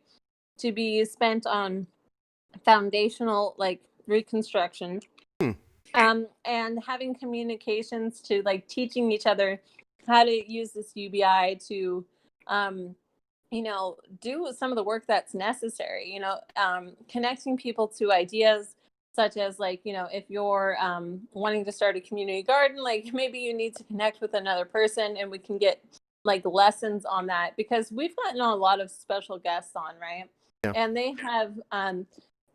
to be spent on foundational like reconstruction, and having communications to like teaching each other how to use this UBI to do some of the work that's necessary, connecting people to ideas such as like, if you're wanting to start a community garden, like maybe you need to connect with another person and we can get like lessons on that, because we've gotten a lot of special guests on, right? Yeah. And they have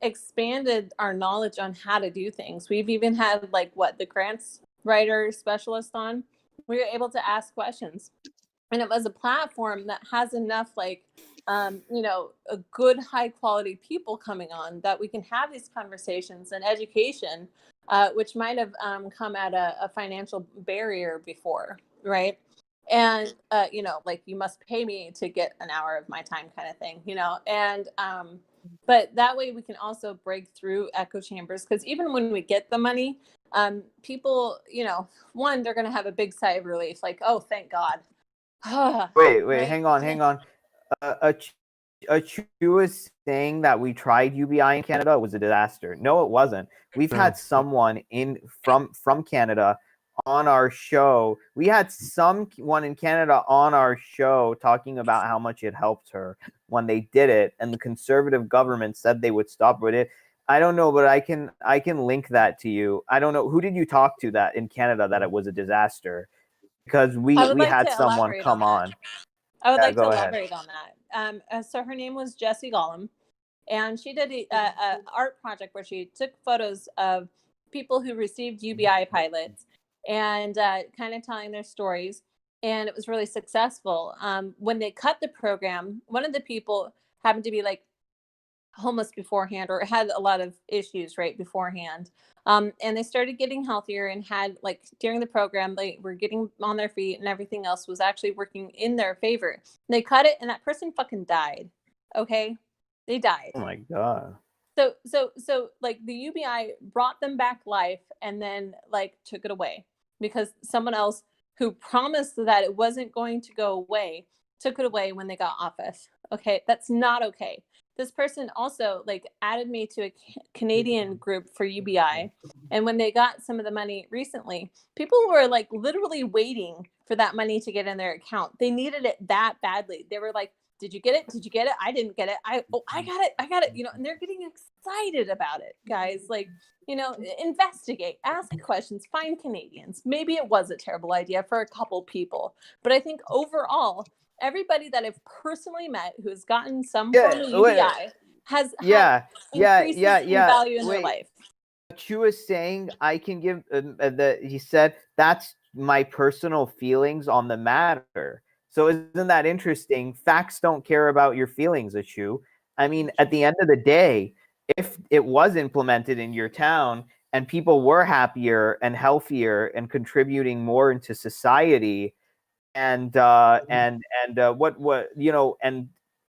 expanded our knowledge on how to do things. We've even had like the grants writer specialist on. We were able to ask questions, and it was a platform that has enough a good high quality people coming on that we can have these conversations and education, which might have come at a financial barrier before, right? And like you must pay me to get an hour of my time kind of thing, and but that way we can also break through echo chambers, because even when we get the money, people, one, they're going to have a big sigh of relief, like, oh, thank God. Wait, Right? hang on. A truest saying that we tried UBI in Canada was a disaster. No, it wasn't. We've had someone from Canada on our show. We had someone in Canada on our show talking about how much it helped her when they did it, and the conservative government said they would stop with it. I don't know, but I can link that to you. I don't know, who did you talk to that in Canada that it was a disaster? Because we had someone come on. I would like to Go ahead. elaborate on that. So her name was Jessie Gollum, and she did a art project where she took photos of people who received UBI pilots and kind of telling their stories, and it was really successful. When they cut the program, one of the people happened to be like, homeless beforehand or had a lot of issues right beforehand. And they started getting healthier and had like during the program, they were getting on their feet and everything else was actually working in their favor. They cut it and that person fucking died. Okay. They died. Oh my God. So like the UBI brought them back life and then like took it away because someone else who promised that it wasn't going to go away took it away when they got office. Okay. That's not okay. This person also like added me to a Canadian group for UBI. And when they got some of the money recently, people were like literally waiting for that money to get in their account. They needed it that badly. They were like, did you get it? Did you get it? I didn't get it. I got it. I got it. You know, and they're getting excited about it, guys. Like, you know, investigate, ask questions, find Canadians. Maybe it was a terrible idea for a couple people, but I think overall, everybody that I've personally met who has gotten some form of UBI has had increases in value in their life. Chu is saying I can give he said that's my personal feelings on the matter. So isn't that interesting? Facts don't care about your feelings, Achu. I mean, at the end of the day, if it was implemented in your town and people were happier and healthier and contributing more into society, and what you know, and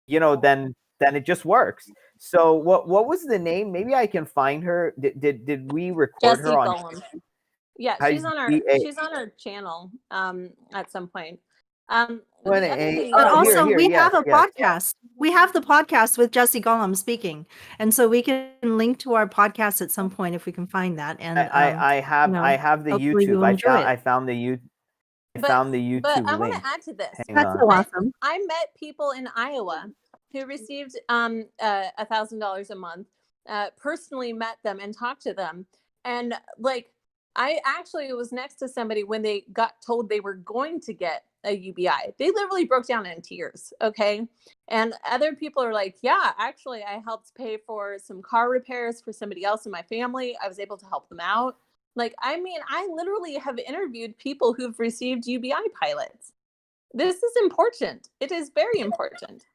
you know, then it just works. So what was the name? Maybe I can find her. Did we record Jesse her on? Gollum. Yeah, she's on our channel at some point. But also, we have a podcast. We have the podcast with Jesse Gollum speaking, and so we can link to our podcast at some point if we can find that. And I have the YouTube. I found the YouTube. But I want to add to this. That's so awesome. I met people in Iowa who received $1,000 a month. Personally met them and talked to them, and like I actually was next to somebody when they got told they were going to get a UBI. They literally broke down in tears. Okay. And other people are like, yeah, actually, I helped pay for some car repairs for somebody else in my family. I was able to help them out. Like, I mean, I literally have interviewed people who've received UBI pilots. This is important. It is very important.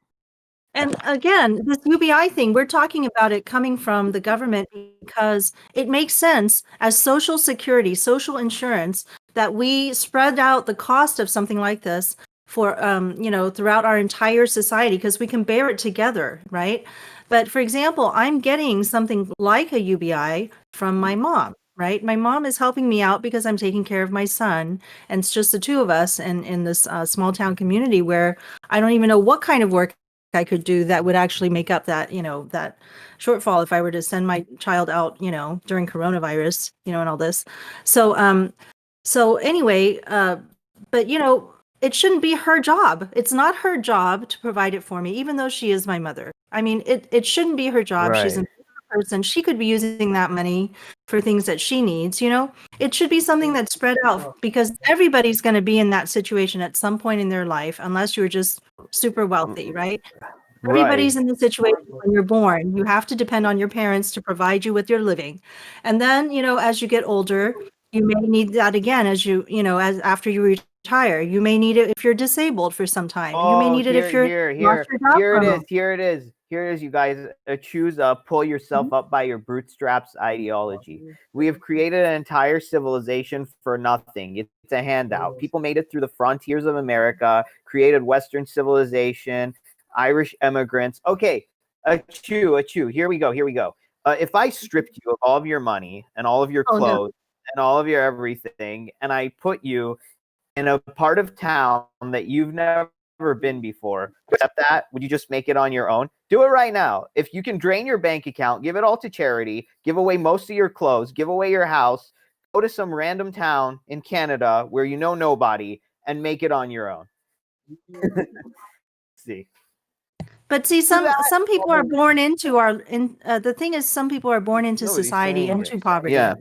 And again, this UBI thing, we're talking about it coming from the government because it makes sense as social security, social insurance, that we spread out the cost of something like this for, throughout our entire society because we can bear it together, right? But for example, I'm getting something like a UBI from my mom, right? My mom is helping me out because I'm taking care of my son. And it's just the two of us in this small town community where I don't even know what kind of work I could do that would actually make up that, that shortfall if I were to send my child out, during coronavirus, and all this. So anyway, but it shouldn't be her job. It's not her job to provide it for me, even though she is my mother. I mean, it shouldn't be her job. Right. She's a person. She could be using that money for things that she needs, It should be something that's spread out because everybody's going to be in that situation at some point in their life, unless you're just super wealthy, right? Everybody's in the situation when you're born. You have to depend on your parents to provide you with your living. And then, as you get older, you may need that again as as after you retire. You may need it if you're disabled for some time. You may need it if you're Here it is, you guys. Choose pull yourself up by your bootstraps ideology. We have created an entire civilization for nothing. It's a handout. People made it through the frontiers of America, created Western civilization, Irish immigrants. Okay, Achu. Here we go. If I stripped you of all of your money and all of your clothes and all of your everything, and I put you in a part of town that you've never been before, accept that? Would you just make it on your own? Do it right now. If you can drain your bank account, give it all to charity, give away most of your clothes, give away your house, go to some random town in Canada where you know nobody and make it on your own. See. But see, some people are born into the thing is, some people are born into society, into poverty. Yeah.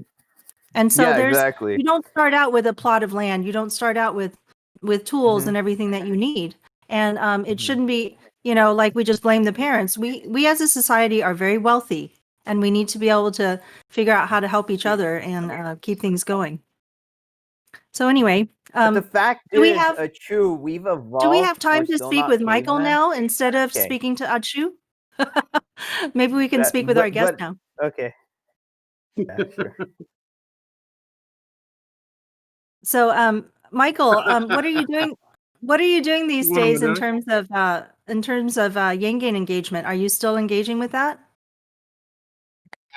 And so you don't start out with a plot of land. You don't start out with tools and everything that you need. And it shouldn't be, like we just blame the parents. We as a society are very wealthy, and we need to be able to figure out how to help each other and keep things going. So anyway, the fact is, we've evolved. Do we have time to speak with Michael now instead of speaking to Achu? Maybe we can speak with our guest now. Okay. Yeah, sure. So, Michael, what are you doing? What are you doing these What am I days in doing? terms of Yanggang engagement? Are you still engaging with that?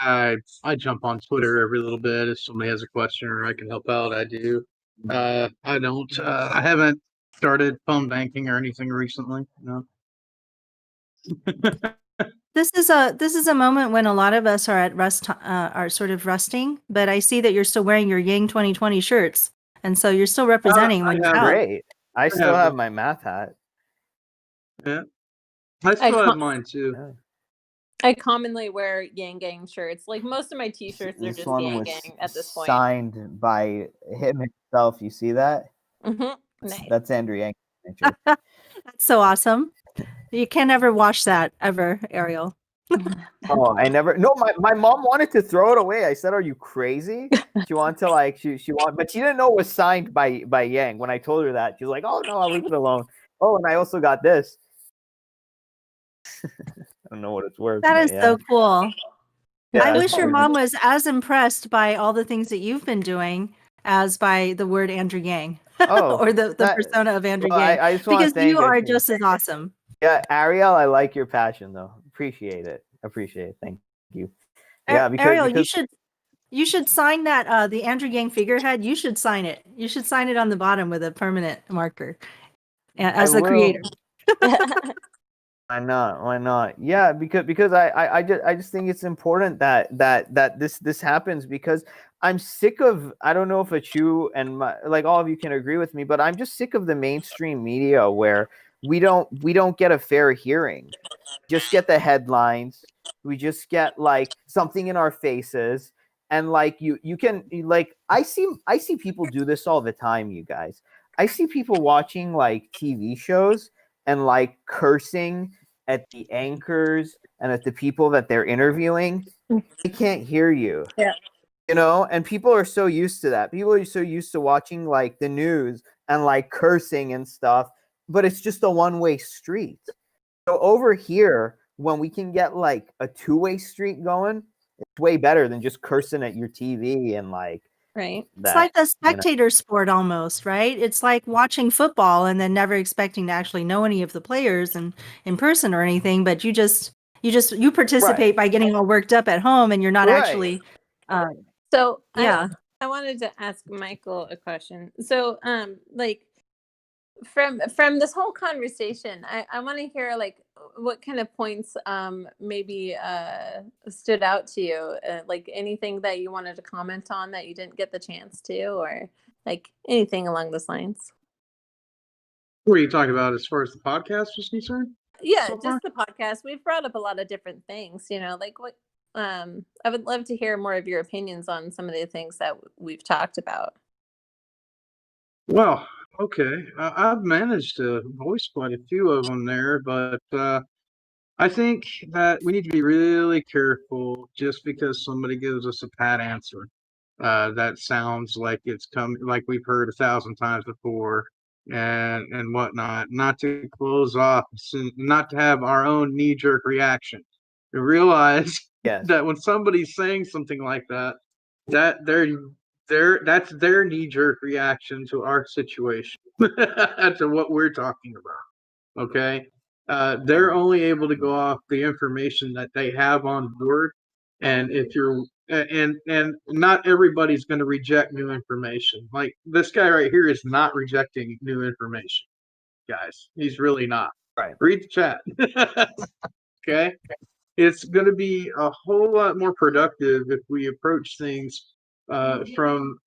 I jump on Twitter every little bit if somebody has a question or I can help out. I do. I don't. I haven't started phone banking or anything recently. No. This is a moment when a lot of us are at rest, are sort of resting. But I see that you're still wearing your Yang 2020 shirts, and so you're still representing when I you're have. out. Great. I still have my math hat. Yeah. I still have mine too. Yeah. I commonly wear Yang Gang shirts. Like most of my T-shirts are This just one Yang was Gang at this point. signed by him himself. You see that? Nice. That's Andrew Yang. That's so awesome. You can't ever wash that ever, Ariel. Oh, I never. No, my mom wanted to throw it away. I said, "Are you crazy?" She wanted to like she wanted, but she didn't know it was signed by Yang. When I told her that, she was like, "Oh no, I'll leave it alone." Oh, and I also got this. I don't know what it's worth. That but is yeah. so cool. Yeah, I it's wish your pretty- mom was as impressed by all the things that you've been doing as by the word Andrew Yang Oh, or the that- persona of Andrew well, Yang, I just want to because thank you are her. just as awesome. Yeah, Ariel, I like your passion though. Appreciate it. Thank you. Yeah, Ariel, because you should sign that the Andrew Yang figurehead. You should sign it. You should sign it on the bottom with a permanent marker as I the will. creator. Why not? Why not? Yeah, because I just think it's important that this happens because I'm sick of, I don't know if it's you and like all of you can agree with me, but I'm just sick of the mainstream media where we don't get a fair hearing. Just get the headlines. We just get like something in our faces, and like you can like I see people do this all the time, you guys. I see people watching like TV shows and like cursing at the anchors and at the people that they're interviewing. They can't hear you. Yeah. You know, and people are so used to that. People are so used to watching like the news and like cursing and stuff, but it's just a one-way street. So over here, when we can get like a two-way street going, it's way better than just cursing at your TV and like Right. It's like a you know. spectator sport almost, right? It's like watching football and then never expecting to actually know any of the players and in person or anything, but you participate by getting all worked up at home and you're not Right. actually So yeah. I wanted to ask Michael a question. So like from this whole conversation, I want to hear like what kind of points maybe stood out to you, like anything that you wanted to comment on that you didn't get the chance to, or like anything along those lines. What are you talking about as far as the podcast was concerned? Yeah, So far? just the podcast. We've brought up a lot of different things, like what I would love to hear more of your opinions on some of the things that we've talked about. Well, okay. I've managed to voice quite a few of them there, but I think that we need to be really careful just because somebody gives us a pat answer. That sounds like it's come like we've heard 1,000 times before and whatnot. Not to close off, not to have our own knee-jerk reaction. To realize Yes. that when somebody's saying something like that, that that's their knee-jerk reaction to our situation, to what we're talking about. Okay, they're only able to go off the information that they have on board, and if you're and not everybody's going to reject new information. Like this guy right here is not rejecting new information, guys. He's really not. Right. Read the chat. Okay. It's going to be a whole lot more productive if we approach things from,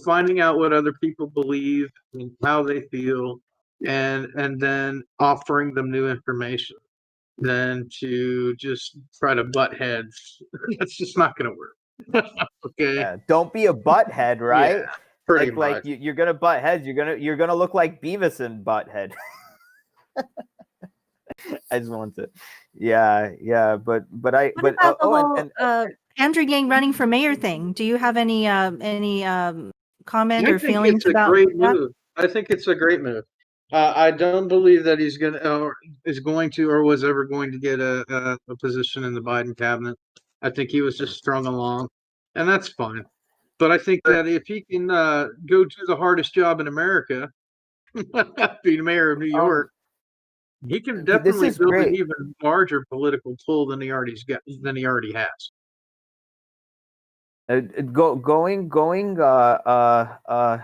finding out what other people believe and how they feel, and then offering them new information, than to just try to butt heads. That's just not going to work. Okay. Yeah. Don't be a butthead, right? Yeah, pretty like much. you're gonna butt heads. You're gonna look like Beavis and Butthead. I just want to, yeah, but I, What but about the whole and Andrew Yang running for mayor thing? Do you have any comment I or think feelings it's a about great that? move. I think it's a great move. I don't believe that he's going to, or is going to, or was ever going to get a position in the Biden cabinet. I think he was just strung along, and that's fine. But I think that if he can go do the hardest job in America, be mayor of New York, he can This definitely is build an great. even larger political pull than he already has.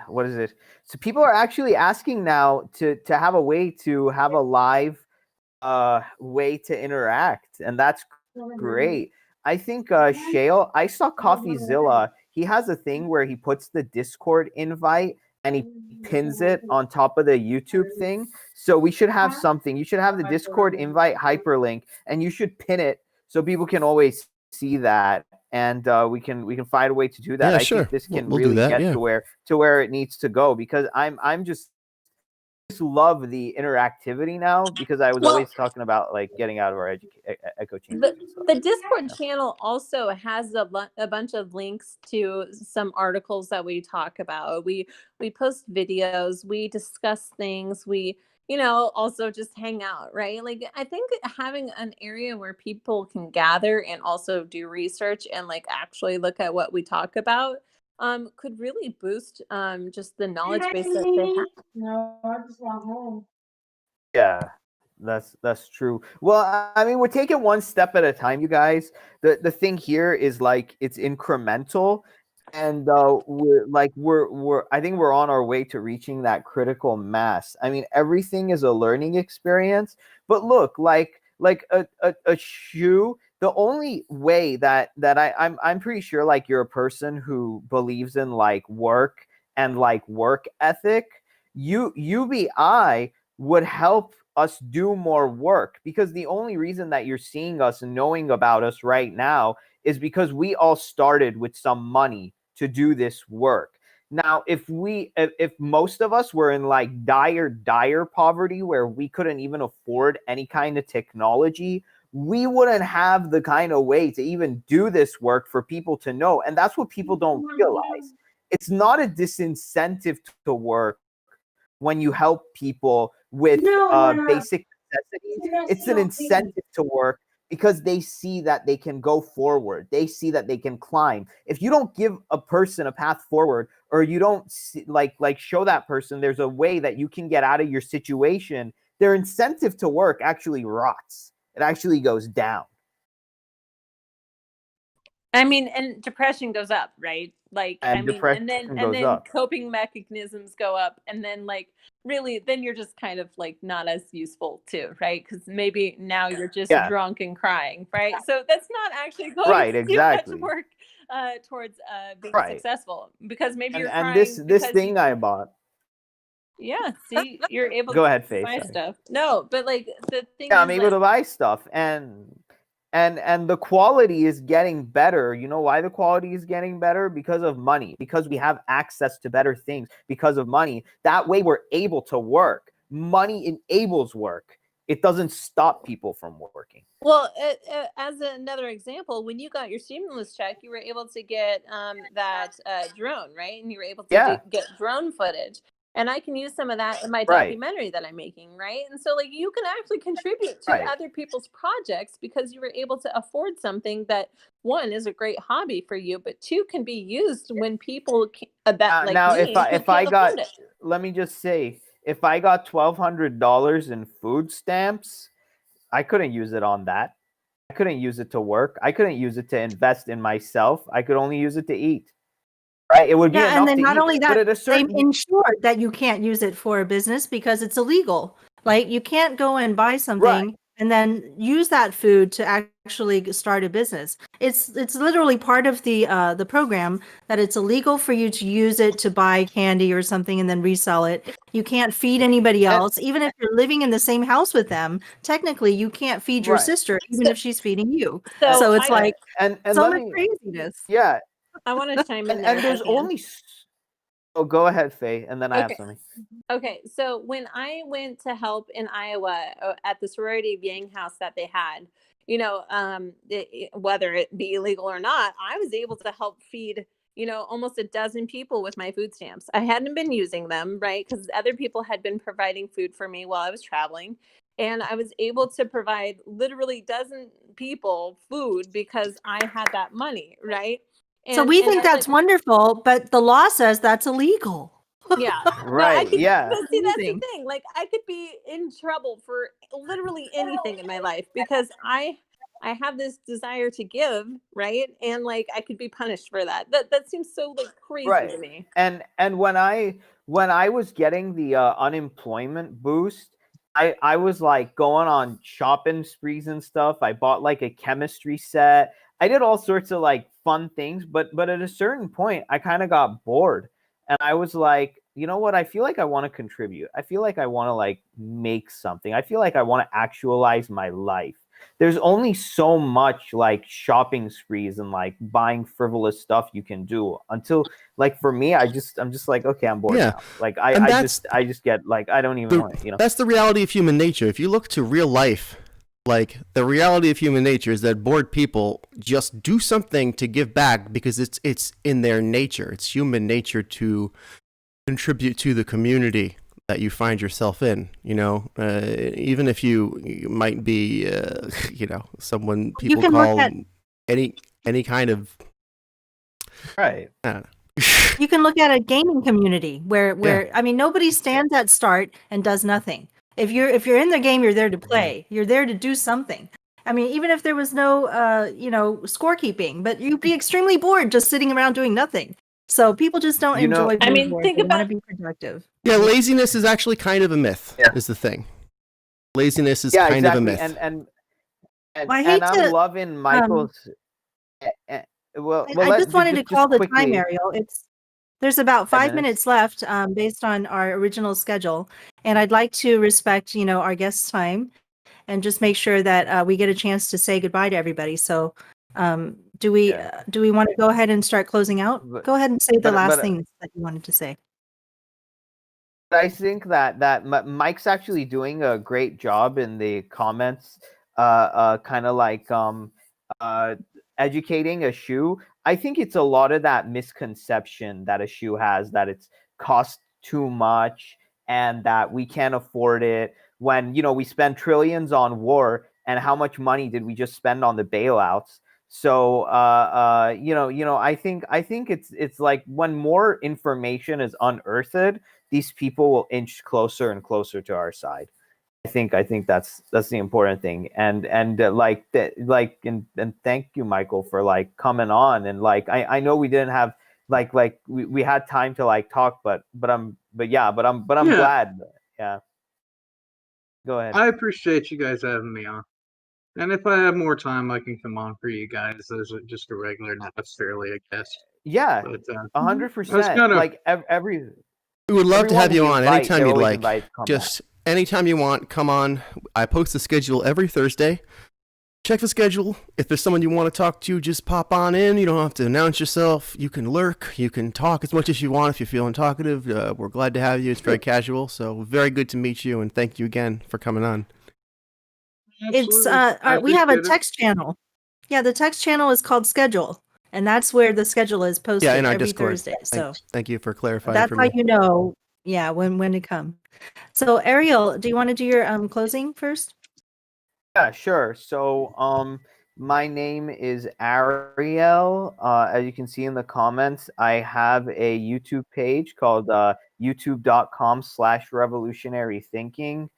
What is it? So people are actually asking now to have a way to have a live way to interact, and that's great. I think Shale, I saw CoffeeZilla. He has a thing where he puts the Discord invite and he pins it on top of the YouTube thing. So we should have something. You should have the Discord invite hyperlink, and you should pin it so people can always see that. And we can find a way to do that. Yeah, I sure. think this can We'll do really that, get yeah. to where it needs to go, because I'm just love the interactivity now, because I was Well, always talking about like getting out of our echo chambers and stuff. the Discord channel also has a bunch of links to some articles that we talk about. We post videos, we discuss things, we also just hang out, right? Like I think having an area where people can gather and also do research and like actually look at what we talk about could really boost just the knowledge base that they have. No, I just want home. Yeah, that's true. Well, I mean, we're taking one step at a time, you guys. The thing here is like it's incremental, and we're I think we're on our way to reaching that critical mass. I mean, everything is a learning experience, but look, like a shoe. The only way I'm pretty sure like you're a person who believes in like work and like work ethic. UBI would help us do more work, because the only reason that you're seeing us and knowing about us right now is because we all started with some money to do this work. Now, if most of us were in like dire poverty where we couldn't even afford any kind of technology, we wouldn't have the kind of way to even do this work for people to know. And that's what people don't realize. It's not a disincentive to work when you help people with basic necessities. It's an incentive to work because they see that they can go forward. They see that they can climb. If you don't give a person a path forward, or you don't like show that person there's a way that you can get out of your situation, their incentive to work actually rots. It actually goes down. I mean, and depression goes up, right? Like, And I mean, depression and goes then up. coping mechanisms go up, and then like really, then you're just kind of like not as useful too, right? Because maybe now you're just Yeah. drunk and crying, right? So that's not actually going Right, to exactly. do much work towards being Right. successful, because maybe you're And crying this because thing I bought. yeah, see, you're able Go to ahead, Faye. buy Sorry. stuff. No, but like the thing Yeah, is, I'm able to buy stuff, and the quality is getting better. You know why the quality is getting better? Because of money. Because we have access to better things because of money. That way we're able to work. Money enables work. It doesn't stop people from working. well, as another example, when you got your stimulus check, you were able to get that drone, right? And you were able to get drone footage. And I can use some of that in my documentary that I'm making, right? And so, like, you can actually contribute to other people's projects because you were able to afford something that, one, is a great hobby for you, but two, can be used when people that like now, me if I can't got, afford it. let me just say, if I got $1,200 in food stamps, I couldn't use it on that. I couldn't use it to work. I couldn't use it to invest in myself. I could only use it to eat. Right? It would be enough and then to not eat. only But that, at a certain they ensure that you can't use it for a business because it's illegal. Like you can't go and buy something and then use that food to actually start a business. It's literally part of the program that it's illegal for you to use it to buy candy or something and then resell it. You can't feed anybody else, even if you're living in the same house with them. Technically, you can't feed your sister, even if she's feeding you. So it's like and so let much me, craziness. yeah. I want to chime in there. And there's only. Oh, go ahead, Faye, and then I have something. Okay, so when I went to help in Iowa at the sorority Yang house that they had, whether it be illegal or not, I was able to help feed almost a dozen people with my food stamps. I hadn't been using them, right? Because other people had been providing food for me while I was traveling. And I was able to provide literally dozen people food because I had that money, right? So we And think as that's wonderful, but the law says that's illegal. yeah, but I Right. could, Yeah. but see, that's the Amazing. thing. Like, I could be in trouble for literally anything in my life because I have this desire to give, right? And like, I could be punished for that. That seems so like crazy to Right. me. And when I was getting the unemployment boost, I was like going on shopping sprees and stuff. I bought like a chemistry set. I did all sorts of like fun things, but at a certain point I kind of got bored. And I was like, you know what? I feel like I want to contribute. I feel like I want to like make something. I feel like I want to actualize my life. There's only so much like shopping sprees and like buying frivolous stuff you can do until like for me, I'm just like, okay, I'm bored Yeah. now. Like And that's I just get like I don't even want to. that's the reality of human nature. If you look to real life, like the reality of human nature is that bored people just do something to give back because it's in their nature. It's human nature to contribute to the community that you find yourself in. Even if you might be, someone people can look call at- any kind of Right. I don't know. You can look at a gaming community where I mean nobody stands at start and does nothing. If you're in the game, you're there to play. You're there to do something. I mean, even if there was no scorekeeping, but you'd be extremely bored just sitting around doing nothing. So people just don't enjoy I being mean, bored. think They want about- to be productive. Yeah, laziness is actually kind of a myth. Yeah. Is the thing. Laziness is Yeah, kind exactly. of a myth. And I hate I'm to, loving Michael's. Well, I just wanted to call the time, quickly. Ariel. There's about 5 minutes. minutes left based on our original schedule, and I'd like to respect, our guests' time, and just make sure that we get a chance to say goodbye to everybody. So, do we want to go ahead and start closing out? Go ahead and say the last things that you wanted to say. I think that Mike's actually doing a great job in the comments, kind of like educating a shoe. I think it's a lot of that misconception that a shoe has that it's cost too much and that we can't afford it when we spend trillions on war, and how much money did we just spend on the bailouts? So I think it's like when more information is unearthed, these people will inch closer and closer to our side. I think that's the important thing. And thank you, Michael, for like coming on. And like I know we didn't have we had time to like talk, but I'm glad. Yeah. Go ahead. I appreciate you guys having me on. And if I have more time, I can come on for you guys as just a regular, not necessarily a guest. Yeah, But 100%. Like every. We would love to have you Everyone we on invite, anytime they're you'd always like. invited to come Just anytime you want, come on. I post the schedule every Thursday. Check the schedule. If there's someone you want to talk to, just pop on in. You don't have to announce yourself. You can lurk. You can talk as much as you want if you're feeling talkative. We're glad to have you. It's very casual. So very good to meet you, and thank you again for coming on. It's I we have a appreciate it. text channel. Yeah, the text channel is called Schedule, and that's where the schedule is posted Yeah, in our every Discord. Thursday. So Thank you for clarifying that's for how me. you know, when to come. So Ariel, do you want to do your closing first? Yeah, sure. So, my name is Ariel. As you can see in the comments, I have a YouTube page called youtube.com/revolutionary thinking.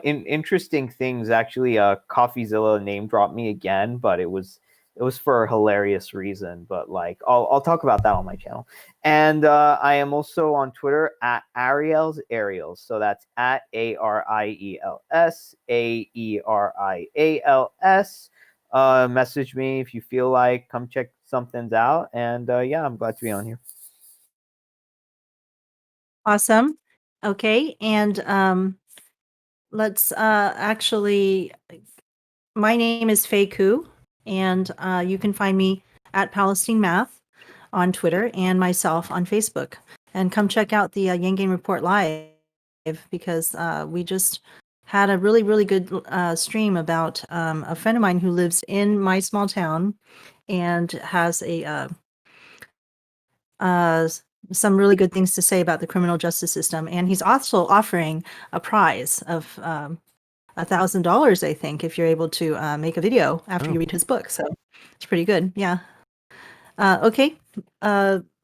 Interesting things actually. Coffeezilla name dropped me again, but it was for a hilarious reason. But like, I'll talk about that on my channel. And I am also on Twitter at Ariel's Ariels. So that's at ARIELS AERIALS. Message me if you feel like come check some things out. And yeah, I'm glad to be on here. Awesome. Okay, and let's actually. My name is Fei Ku, and you can find me at Palestine Math on Twitter and myself on Facebook. And come check out the Yang Gang Report Live because we just had a really, really good stream about a friend of mine who lives in my small town and has a some really good things to say about the criminal justice system. And he's also offering a prize of $1,000, I think, if you're able to make a video after you read his book. So it's pretty good. Yeah. Okay.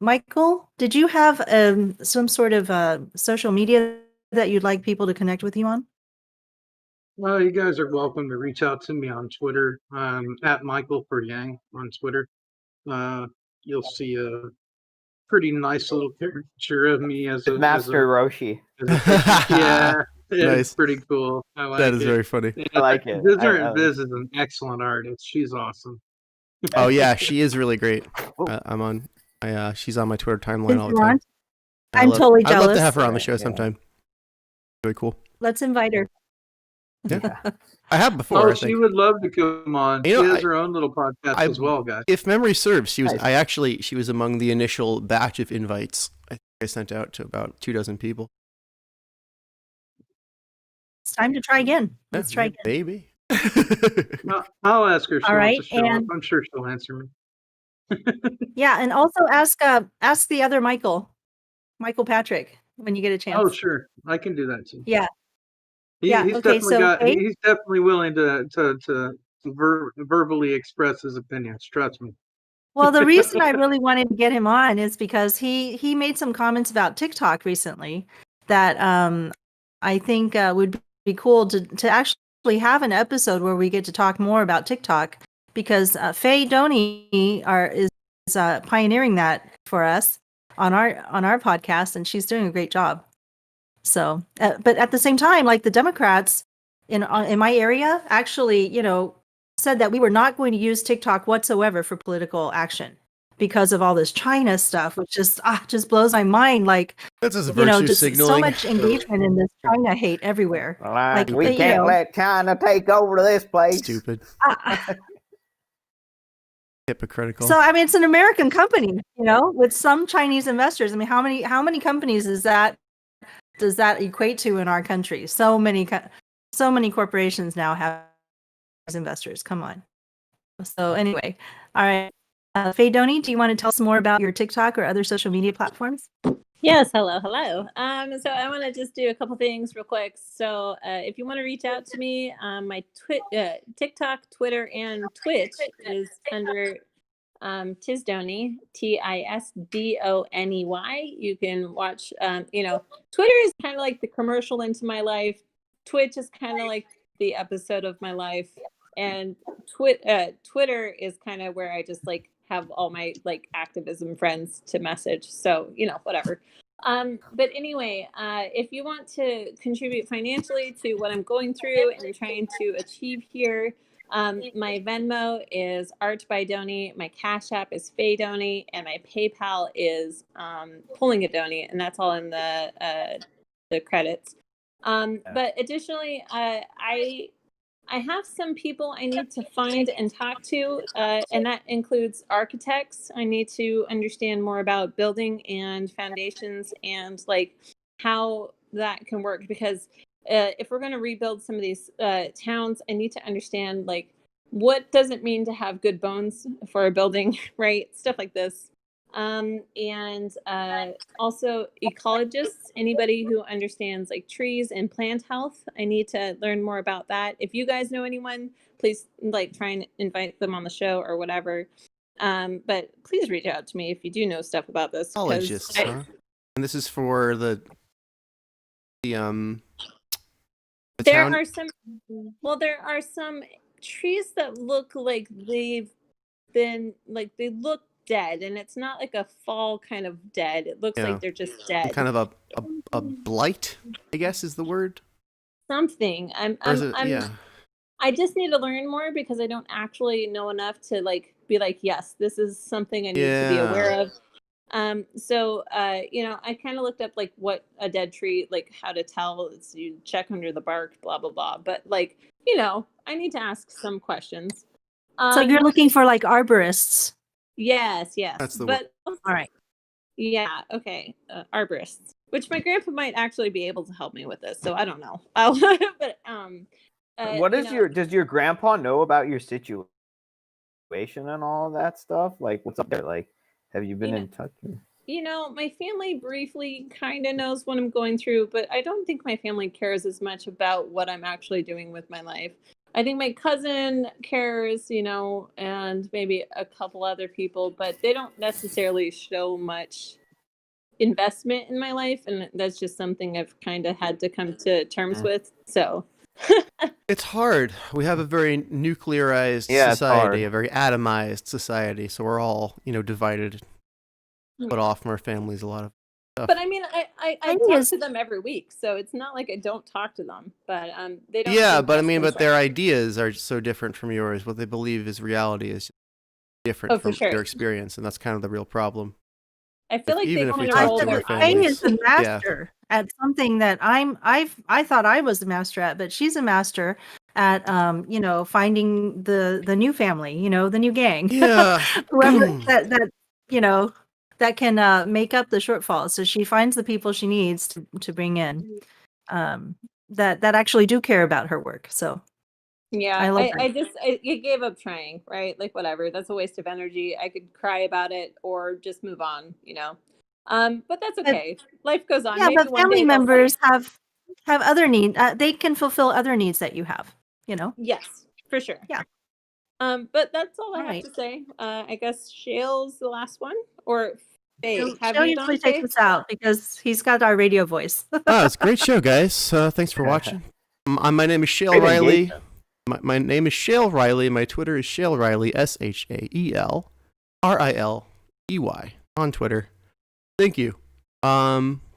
Michael, did you have some sort of social media that you'd like people to connect with you on? Well, you guys are welcome to reach out to me on Twitter. At Michael for Yang on Twitter. You'll see a pretty nice little caricature of me as a Master Roshi. yeah, it's Nice. pretty cool. I like That is it. very funny. I like it. Visitor I and Biz is an excellent artist. She's awesome. Oh yeah, she is really great. Oh. She's on my Twitter timeline all the Since time. I'm totally I'd love jealous. to have her on the Right, show yeah. sometime. Really cool. Let's invite her. Yeah. I have before. Oh, I she think. would love to come on. You know, She has her own little podcast as well, guys. If memory serves, she was. Nice. She was among the initial batch of invites. I think I sent out to about 24 people. It's time to try again. Let's try again. Maybe. I'll ask her if she All wants right, to show up. and- I'm sure she'll answer me. Yeah, and also ask the other Michael Patrick, when you get a chance. Oh, sure. I can do that too. Yeah. He's okay, definitely so Faye? he's definitely willing to verbally express his opinions. Trust me. Well, the reason I really wanted to get him on is because he made some comments about TikTok recently that I think would be cool to actually have an episode where we get to talk more about TikTok, because Faye Doney is pioneering that for us on our podcast, and she's doing a great job. So, but at the same time, like the Democrats in my area actually, said that we were not going to use TikTok whatsoever for political action because of all this China stuff, which just blows my mind. Like, That's just virtue just signaling. so much engagement in this China hate everywhere. Like, Like, we can't let China take over this place. Stupid. Hypocritical. So, I mean, it's an American company, with some Chinese investors. I mean, how many companies does that equate to in our country? So many corporations now have investors. Come on. So anyway, all right. Faye Doney, do you want to tell us more about your TikTok or other social media platforms? Yes, hello. So I want to just do a couple things real quick. So if you want to reach out to me, my TikTok, Twitter, and Twitch is under Tisdoney, Tisdoney. You can watch. Twitter is kind of like the commercial into my life. Twitch is kind of like the episode of my life, and Twitter is kind of where I just like have all my like activism friends to message. So whatever. But anyway, if you want to contribute financially to what I'm going through and trying to achieve here, my Venmo is Art by Doney, my Cash App is Faye Doney, and my PayPal is Pulling a Doney, and that's all in the credits. But additionally, I have some people I need to find and talk to, and that includes architects. I need to understand more about building and foundations and like how that can work, because if we're going to rebuild some of these towns, I need to understand like what does it mean to have good bones for a building, right? Stuff like this. And also ecologists, anybody who understands like trees and plant health. I need to learn more about that. If you guys know anyone, please like try and invite them on the show or whatever. But please reach out to me if you do know stuff about this. Ecologists, huh? And this is for the there town. There are some trees that look like they look dead, and it's not like a fall kind of dead. It looks like they're just dead. Kind of a blight, I guess is the word. Something. I just need to learn more because I don't actually know enough to like be like, yes, this is something I need to be aware of. I kind of looked up like what a dead tree, like how to tell. It's you check under the bark, blah blah blah. But like, I need to ask some questions. So you're looking for like arborists. Yes. That's the word. All right. Yeah. Okay. Arborists, which my grandpa might actually be able to help me with this. So I don't know. But does your grandpa know about your situation and all of that stuff? Like, what's up there? Like, have you been in touch? My family briefly kind of knows what I'm going through, but I don't think my family cares as much about what I'm actually doing with my life. I think my cousin cares, and maybe a couple other people, but they don't necessarily show much investment in my life, and that's just something I've kind of had to come to terms with. So It's hard. We have a very nuclearized Yeah, it's society, hard. a very atomized society. So we're all, divided, put off from our families a lot of stuff. But I mean, I Mine talk is- to them every week, so it's not like I don't talk to them. But they don't. Yeah, seem but I as mean, but their concerned. ideas are so different from yours. What they believe is reality is different Oh, for from sure. their experience, and that's kind of the real problem. I feel like even they if we want to talk roll to their their eyes. Faye families. is the Yeah. master at something that I thought I was the master at, but she's a master at finding the new family, the new gang. Yeah. Whoever that can make up the shortfall. So she finds the people she needs to bring in that actually do care about her work. So Yeah, I love I just I gave up trying, right? Like whatever, that's a waste of energy. I could cry about it or just move on, But that's But- okay. Life goes on. yeah, Maybe but one family day they'll members see. have other needs. They can fulfill other needs that you have. Yes, for sure. Yeah. But that's all I have Right. to say. I guess Shale's the last one, or Faye. Have Shale you usually done Faye? takes us out because he's got our radio voice. Oh, it's a great show, guys. Thanks for watching. My name is Shale Great Riley. engagement. My name is Shale Riley. My Twitter is Shale Riley, ShaelRiley on Twitter. Thank you.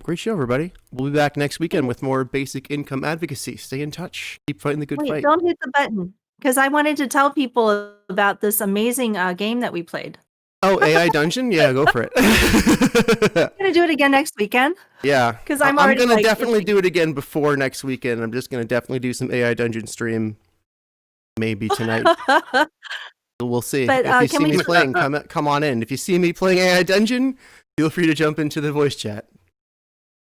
Great show, everybody. We'll be back next weekend with more basic income advocacy. Stay in touch. Keep fighting the good Wait, fight. don't hit the button because I wanted to tell people about this amazing game that we played. Oh, AI Dungeon? Yeah, go for it. I'm gonna do it again next weekend. Yeah, 'Cause I'm already, gonna like, definitely itching. do it again before next weekend. I'm just gonna definitely do some AI Dungeon stream, maybe tonight. We'll see. But, If you can see we- me playing, come on in. If you see me playing AI Dungeon, feel free to jump into the voice chat.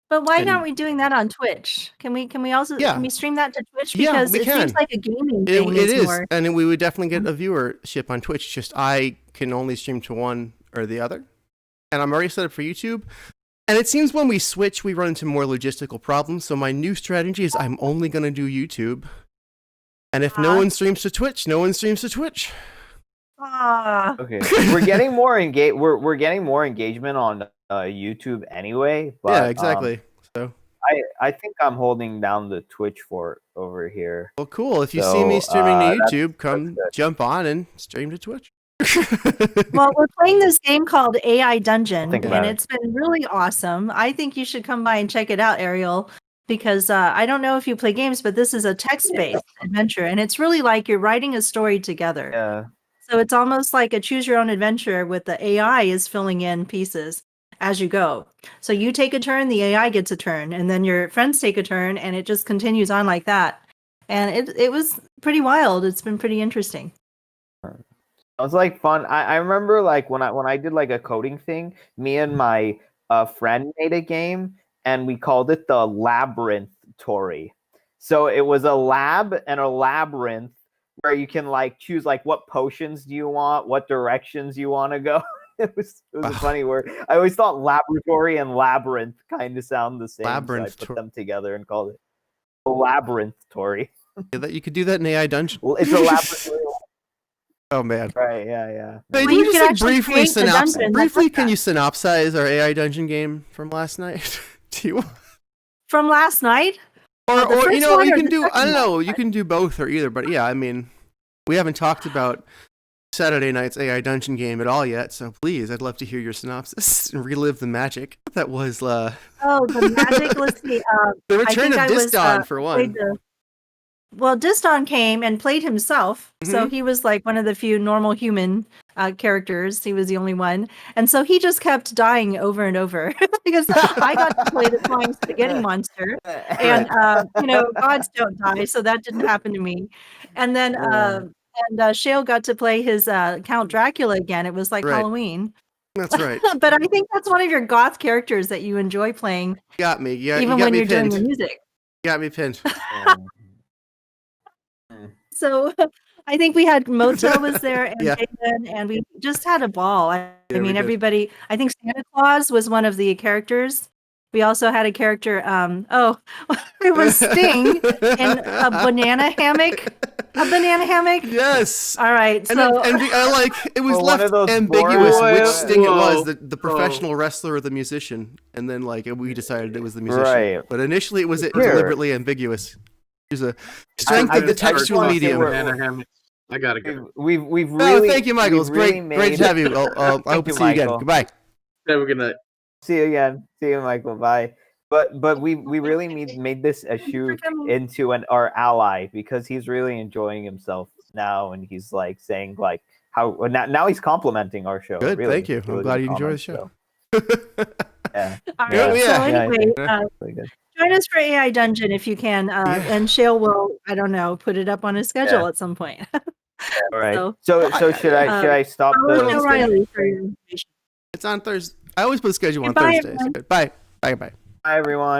But why And- aren't we doing that on Twitch? Can we also Yeah. can we stream that to Twitch? Yeah, Because we it seems can. like a gaming It thing is, more. and we would definitely get a viewership on Twitch. Just I can only stream to one or the other, and I'm already set up for YouTube. And it seems when we switch, we run into more logistical problems. So my new strategy is I'm only going to do YouTube, and if no one streams to Twitch, no one streams to Twitch. Okay, we're getting more we're getting more engagement on YouTube anyway. But, Yeah, exactly. So I think I'm holding down the Twitch fort over here. well, cool. If you see me So, streaming to that's YouTube, come good. jump on and stream to Twitch. Well, we're playing this game called AI Dungeon, Think and about it. it's been really awesome. I think you should come by and check it out, Ariel, because I don't know if you play games, but this is a text-based adventure, and it's really like you're writing a story together. Yeah. So it's almost like a choose your own adventure with the AI is filling in pieces as you go. So you take a turn, the AI gets a turn, and then your friends take a turn, and it just continues on like that. And it was pretty wild. It's been pretty interesting. It was like fun. I remember like when I did like a coding thing, me and my friend made a game and we called it the Labyrinthtory. So it was a lab and a labyrinth where you can like choose like what potions do you want, what directions you want to go. It was a funny word. I always thought laboratory and labyrinth kind of sound the same. So I Labyrinthtory. put them together and called it the Labyrinthtory. That you could do that in AI Dungeon. Well, it's a laboratory. Oh man. Right, yeah. Hey, Well, can you you could just like, actually briefly create a dungeon that's briefly like can that. you synopsize our AI Dungeon game from last night? Do you From last night? or the you first know one you or can the do I second don't know one? you can do both or either, but yeah, I mean we haven't talked about Saturday night's AI Dungeon game at all yet, so please, I'd love to hear your synopsis and relive the magic that was Oh, the magic. Let's see. the I return think of I was, Diston for one. Well, Diston came and played himself, so he was like one of the few normal human characters. He was the only one, and so he just kept dying over and over because I got to play the flying spaghetti monster, and gods don't die, so that didn't happen to me. And then Shale got to play his Count Dracula again. It was like Right. Halloween. That's right. But I think that's one of your goth characters that you enjoy playing, Got me. Yeah, even you got when me you're doing pinned. the music. Got me pinned. So I think we had Moto was there and Yeah. Jaden, and we just had a ball. I Yeah, we mean, did. everybody. I think Santa Claus was one of the characters. We also had a character. It was Sting in a banana hammock. A banana hammock. Yes. All right. And, So and I like it was Well, one left of those ambiguous boring- which Whoa, Sting it was, whoa, the professional wrestler or the musician, and then like we decided it was the musician. Right. But initially it was Here. deliberately ambiguous. Here's a strength I of the just- I just textual wanna say medium. we're- Banana hammocks. I gotta go. We've Oh, really. thank you, Michael. we've It's great, really great to made- have you. I hope Thank to you, see you again. Michael. Goodbye. Have a good night. See you again. See you, Michael. Bye. But we really made this issue into our ally because he's really enjoying himself now, and he's like saying like how now he's complimenting our show. Good, really, thank you. I'm really glad good you enjoy the comments, show. so, yeah, all Yeah, right. yeah. So Yeah, I anyway, think- uh, really good. join us for AI Dungeon if you can, Yeah. and Shale will, I don't know, put it up on his schedule Yeah. at some point. All right. So, So should I stop follow Shale the? Riley for your information. It's on Thursday. I always put the schedule on Goodbye, Thursdays. everyone. Bye. Bye. Bye. Bye, everyone.